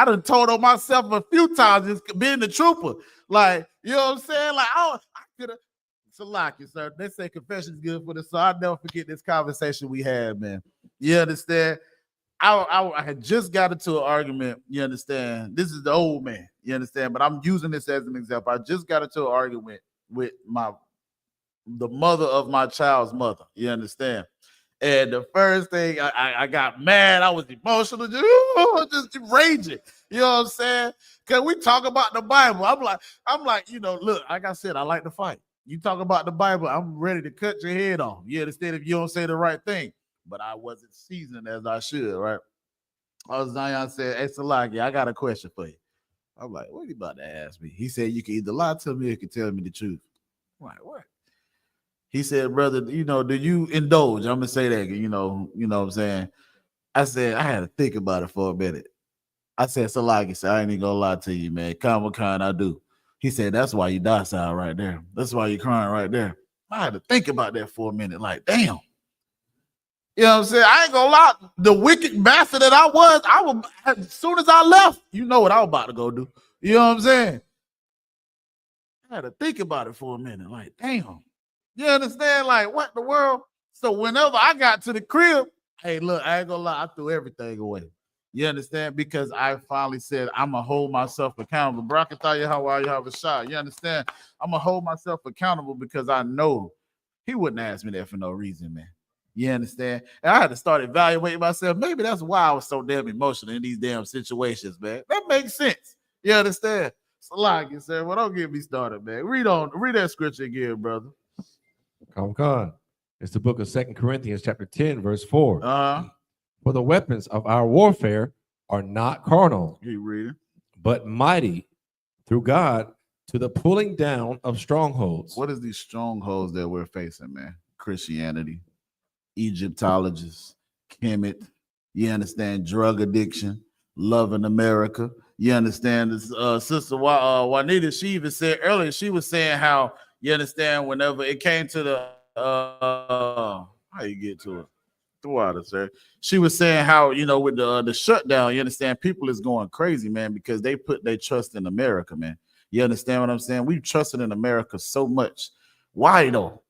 done told on myself a few times just being the trooper. Like, you know what I'm saying? Like, oh, I could have. It's a lock, sir. They say confession is good for this. So I'll never forget this conversation we had, man. You understand? I had just got into an argument. You understand? This is the old man. You understand? But I'm using this as an example. I just got into an argument with the mother of my child's mother. You understand? And the first thing I got mad, I was emotional, just raging. You know what I'm saying? Because we talk about the Bible. I'm like, you know, look, like I said, I like to fight. You talk about the Bible, I'm ready to cut your head off. You understand? If you don't say the right thing. But I wasn't seasoned as I should, right? Zion said, hey, Salaki, I got a question for you. I'm like, what are you about to ask me? He said, you can either lie to me or you can tell me the truth. I'm like, what? He said, brother, you know, do you indulge? I'm gonna say that, you know what I'm saying? I said, I had to think about it for a minute. I said, Salaki said, I ain't even gonna lie to you, man. Kind I do. He said, that's why you docile right there. That's why you're crying right there. I had to think about that for a minute, like, damn. You know what I'm saying? I ain't gonna lie. The wicked bastard that I was, as soon as I left, you know what I was about to go do. You know what I'm saying? I had to think about it for a minute. Like, damn. You understand? Like, what in the world? So whenever I got to the crib, hey, look, I ain't gonna lie, I threw everything away. You understand? Because I finally said, I'm gonna hold myself accountable. Brakatah, how are you have a shot? You understand? I'm gonna hold myself accountable because I know he wouldn't ask me that for no reason, man. You understand? And I had to start evaluating myself. Maybe that's why I was so damn emotional in these damn situations, man. That makes sense. You understand? So like you said, well, don't get me started, man. Read that scripture again, brother. Come. It's the book of 2 Corinthians, chapter 10, verse 4. For the weapons of our warfare are not carnal, keep reading, but mighty through God to the pulling down of strongholds. What is these strongholds that we're facing, man? Christianity, Egyptologists, Kemet, you understand, drug addiction, loving America. You understand this sister Juanita, she even said earlier, she was saying how, you understand, whenever it came to the how you get to it? Throughout it, sir. She was saying how, you know, with the shutdown, you understand, people is going crazy, man, because they put their trust in America, man. You understand what I'm saying? We've trusted in America so much. Why though?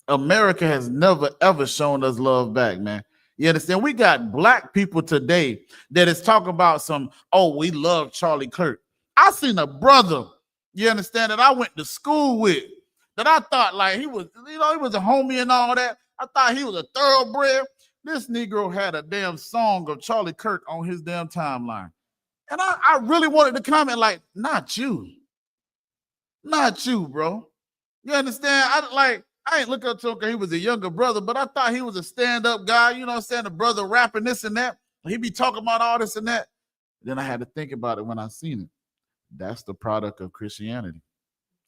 America has never ever shown us love back, man. You understand? We got black people today that is talking about some, oh, we love Charlie Kirk. I seen a brother, you understand, that I went to school with, that I thought like he was, you know, he was a homie and all that. I thought he was a thoroughbred. This Negro had a damn song of Charlie Kirk on his damn timeline. And I really wanted to comment like, not you. Not you, bro. You understand? I ain't look up to him because he was a younger brother, but I thought he was a stand-up guy. You know what I'm saying? The brother rapping this and that. He be talking about all this and that. Then I had to think about it when I seen it. That's the product of Christianity.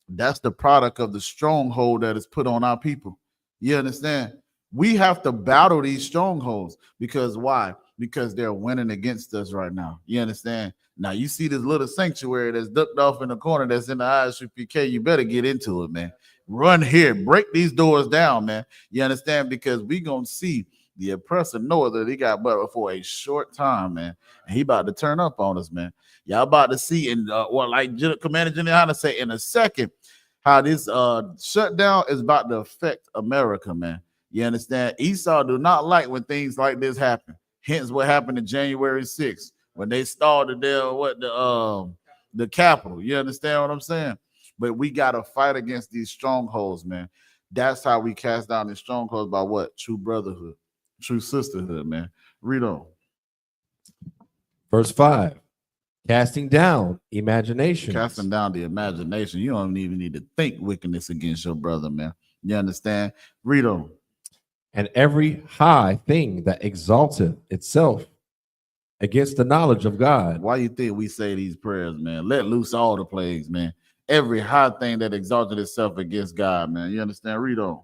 That's the product of the stronghold that is put on our people. You understand? We have to battle these strongholds because why? Because they're winning against us right now. You understand? Now you see this little sanctuary that's ducked off in the corner that's in the I.S.U.P.K. You better get into it, man. Run here, break these doors down, man. You understand? Because we gonna see the oppressor know that he got but for a short time, man. And he about to turn up on us, man. Y'all about to see, and like Commander General YAHANNA say in a second, how this shutdown is about to affect America, man. You understand? Esau do not like when things like this happen. Hence what happened in January 6th. when they started the capital. You understand what I'm saying? But we gotta fight against these strongholds, man. That's how we cast down these strongholds by what? True brotherhood, true sisterhood, man. Read on. Verse 5. Casting down imaginations. Casting down the imagination. You don't even need to think wickedness against your brother, man. You understand? Read on. And every high thing that exalteth itself against the knowledge of God. Why you think we say these prayers, man? Let loose all the plagues, man. Every high thing that exalted itself against God, man. You understand? Read on.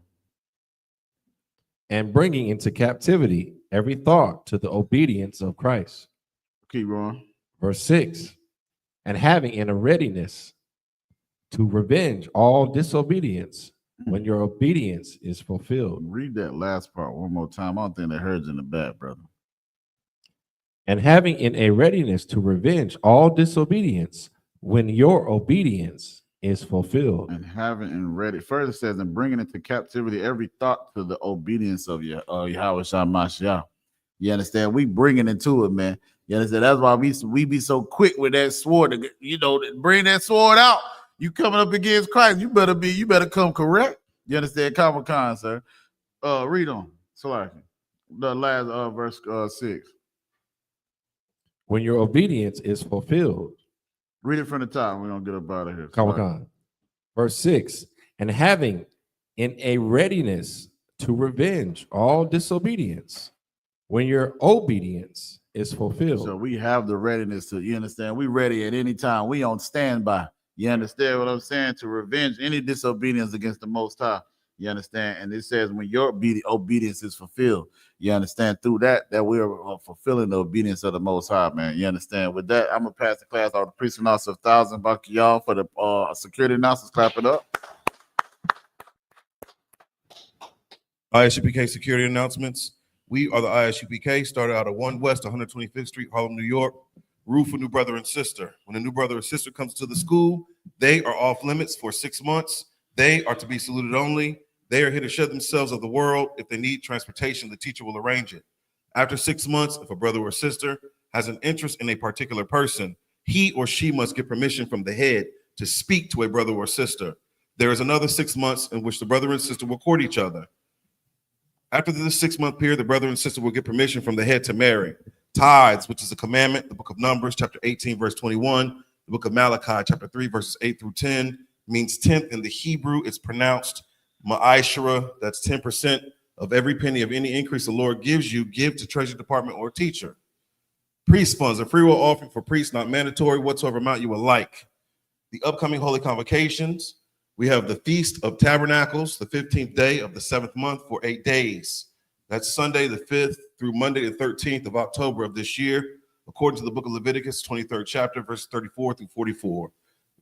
And bringing into captivity every thought to the obedience of Christ. Keep going. Verse 6. And having in a readiness to revenge all disobedience when your obedience is fulfilled. Read that last part one more time. I don't think that hurts in the back, brother. And having in a readiness to revenge all disobedience when your obedience is fulfilled. And having in ready. Further says, and bringing into captivity every thought to the obedience of Yahweh Shah. You understand? We bring it into it, man. You understand? That's why we be so quick with that sword to, bring that sword out. You coming up against Christ, you better come correct. You understand? Common Con, sir. Read on. Salaki. The last verse 6. When your obedience is fulfilled. Read it from the top. We're gonna get up out of here. Common Con. Verse 6. And having in a readiness to revenge all disobedience when your obedience is fulfilled. So we have the readiness to, you understand? We ready at any time. We on standby. You understand what I'm saying? To revenge any disobedience against the Most High. You understand? And it says when your obedience is fulfilled, you understand? Through that we're fulfilling the obedience of the Most High, man. You understand? With that, I'm going to pass the class all the priests and officers of 1,000 back to y'all for the security announcements. Clap it up. I.S.U.P.K security announcements. We are the I.S.U.P.K, started out of 1 West 125th Street, Harlem, New York. Rule for new brother and sister. When a new brother or sister comes to the school, they are off limits for 6 months. They are to be saluted only. They are here to shed themselves of the world. If they need transportation, the teacher will arrange it. After 6 months, if a brother or sister has an interest in a particular person, he or she must get permission from the head to speak to a brother or sister. There is another 6 months in which the brother and sister will court each other. After this 6-month period, the brother and sister will get permission from the head to marry. Tithes, which is a commandment, the book of Numbers, chapter 18, verse 21, the book of Malachi, chapter 3, verses 8 through 10, means 10th in the Hebrew. It's pronounced ma'ashara. That's 10% of every penny of any increase the Lord gives you, give to treasury department or teacher. Priest funds, a free will offering for priests, not mandatory, whatsoever amount you would like. The upcoming holy convocations, we have the Feast of Tabernacles, the 15th day of the 7th month for 8 days. That's Sunday the 5th through Monday the 13th of October of this year, according to the book of Leviticus, 23rd chapter, verses 34 through 44.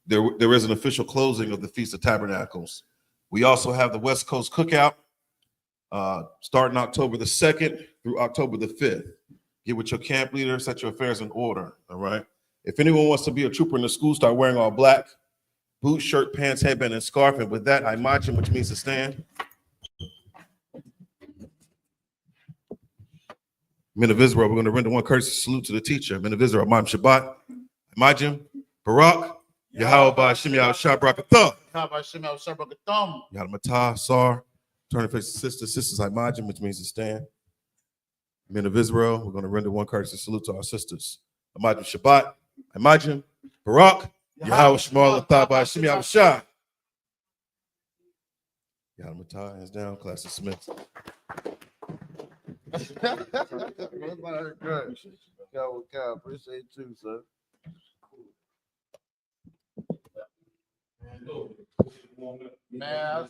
There is an official closing of the Feast of Tabernacles. We also have the West Coast Cookout, starting October the 2nd through October the 5th. Get with your camp leader, set your affairs in order, all right? If anyone wants to be a trooper in the school, start wearing all black. Boots, shirt, pants, headband, and scarf. And with that, I-M-A-J-I-M, which means to stand. Men of Israel, we're going to render one courtesy salute to the teacher. Men of Israel, Imam Shabbat, I-M-A-J-I-M, Barak, Yahweh Ba'Shem Yahushua B'Rakatah. Yahweh Sar, turn to face the sisters, I-M-A-J-I-M, which means to stand. Men of Israel, we're going to render one courtesy salute to our sisters. I-M-A-J-I-M Shabbat, I-M-A-J-I-M, Barak, Yahweh Shema Latah Ba'Shem Yahushua. Yahweh hands down, class dismissed. Good. Appreciate you, sir. Man,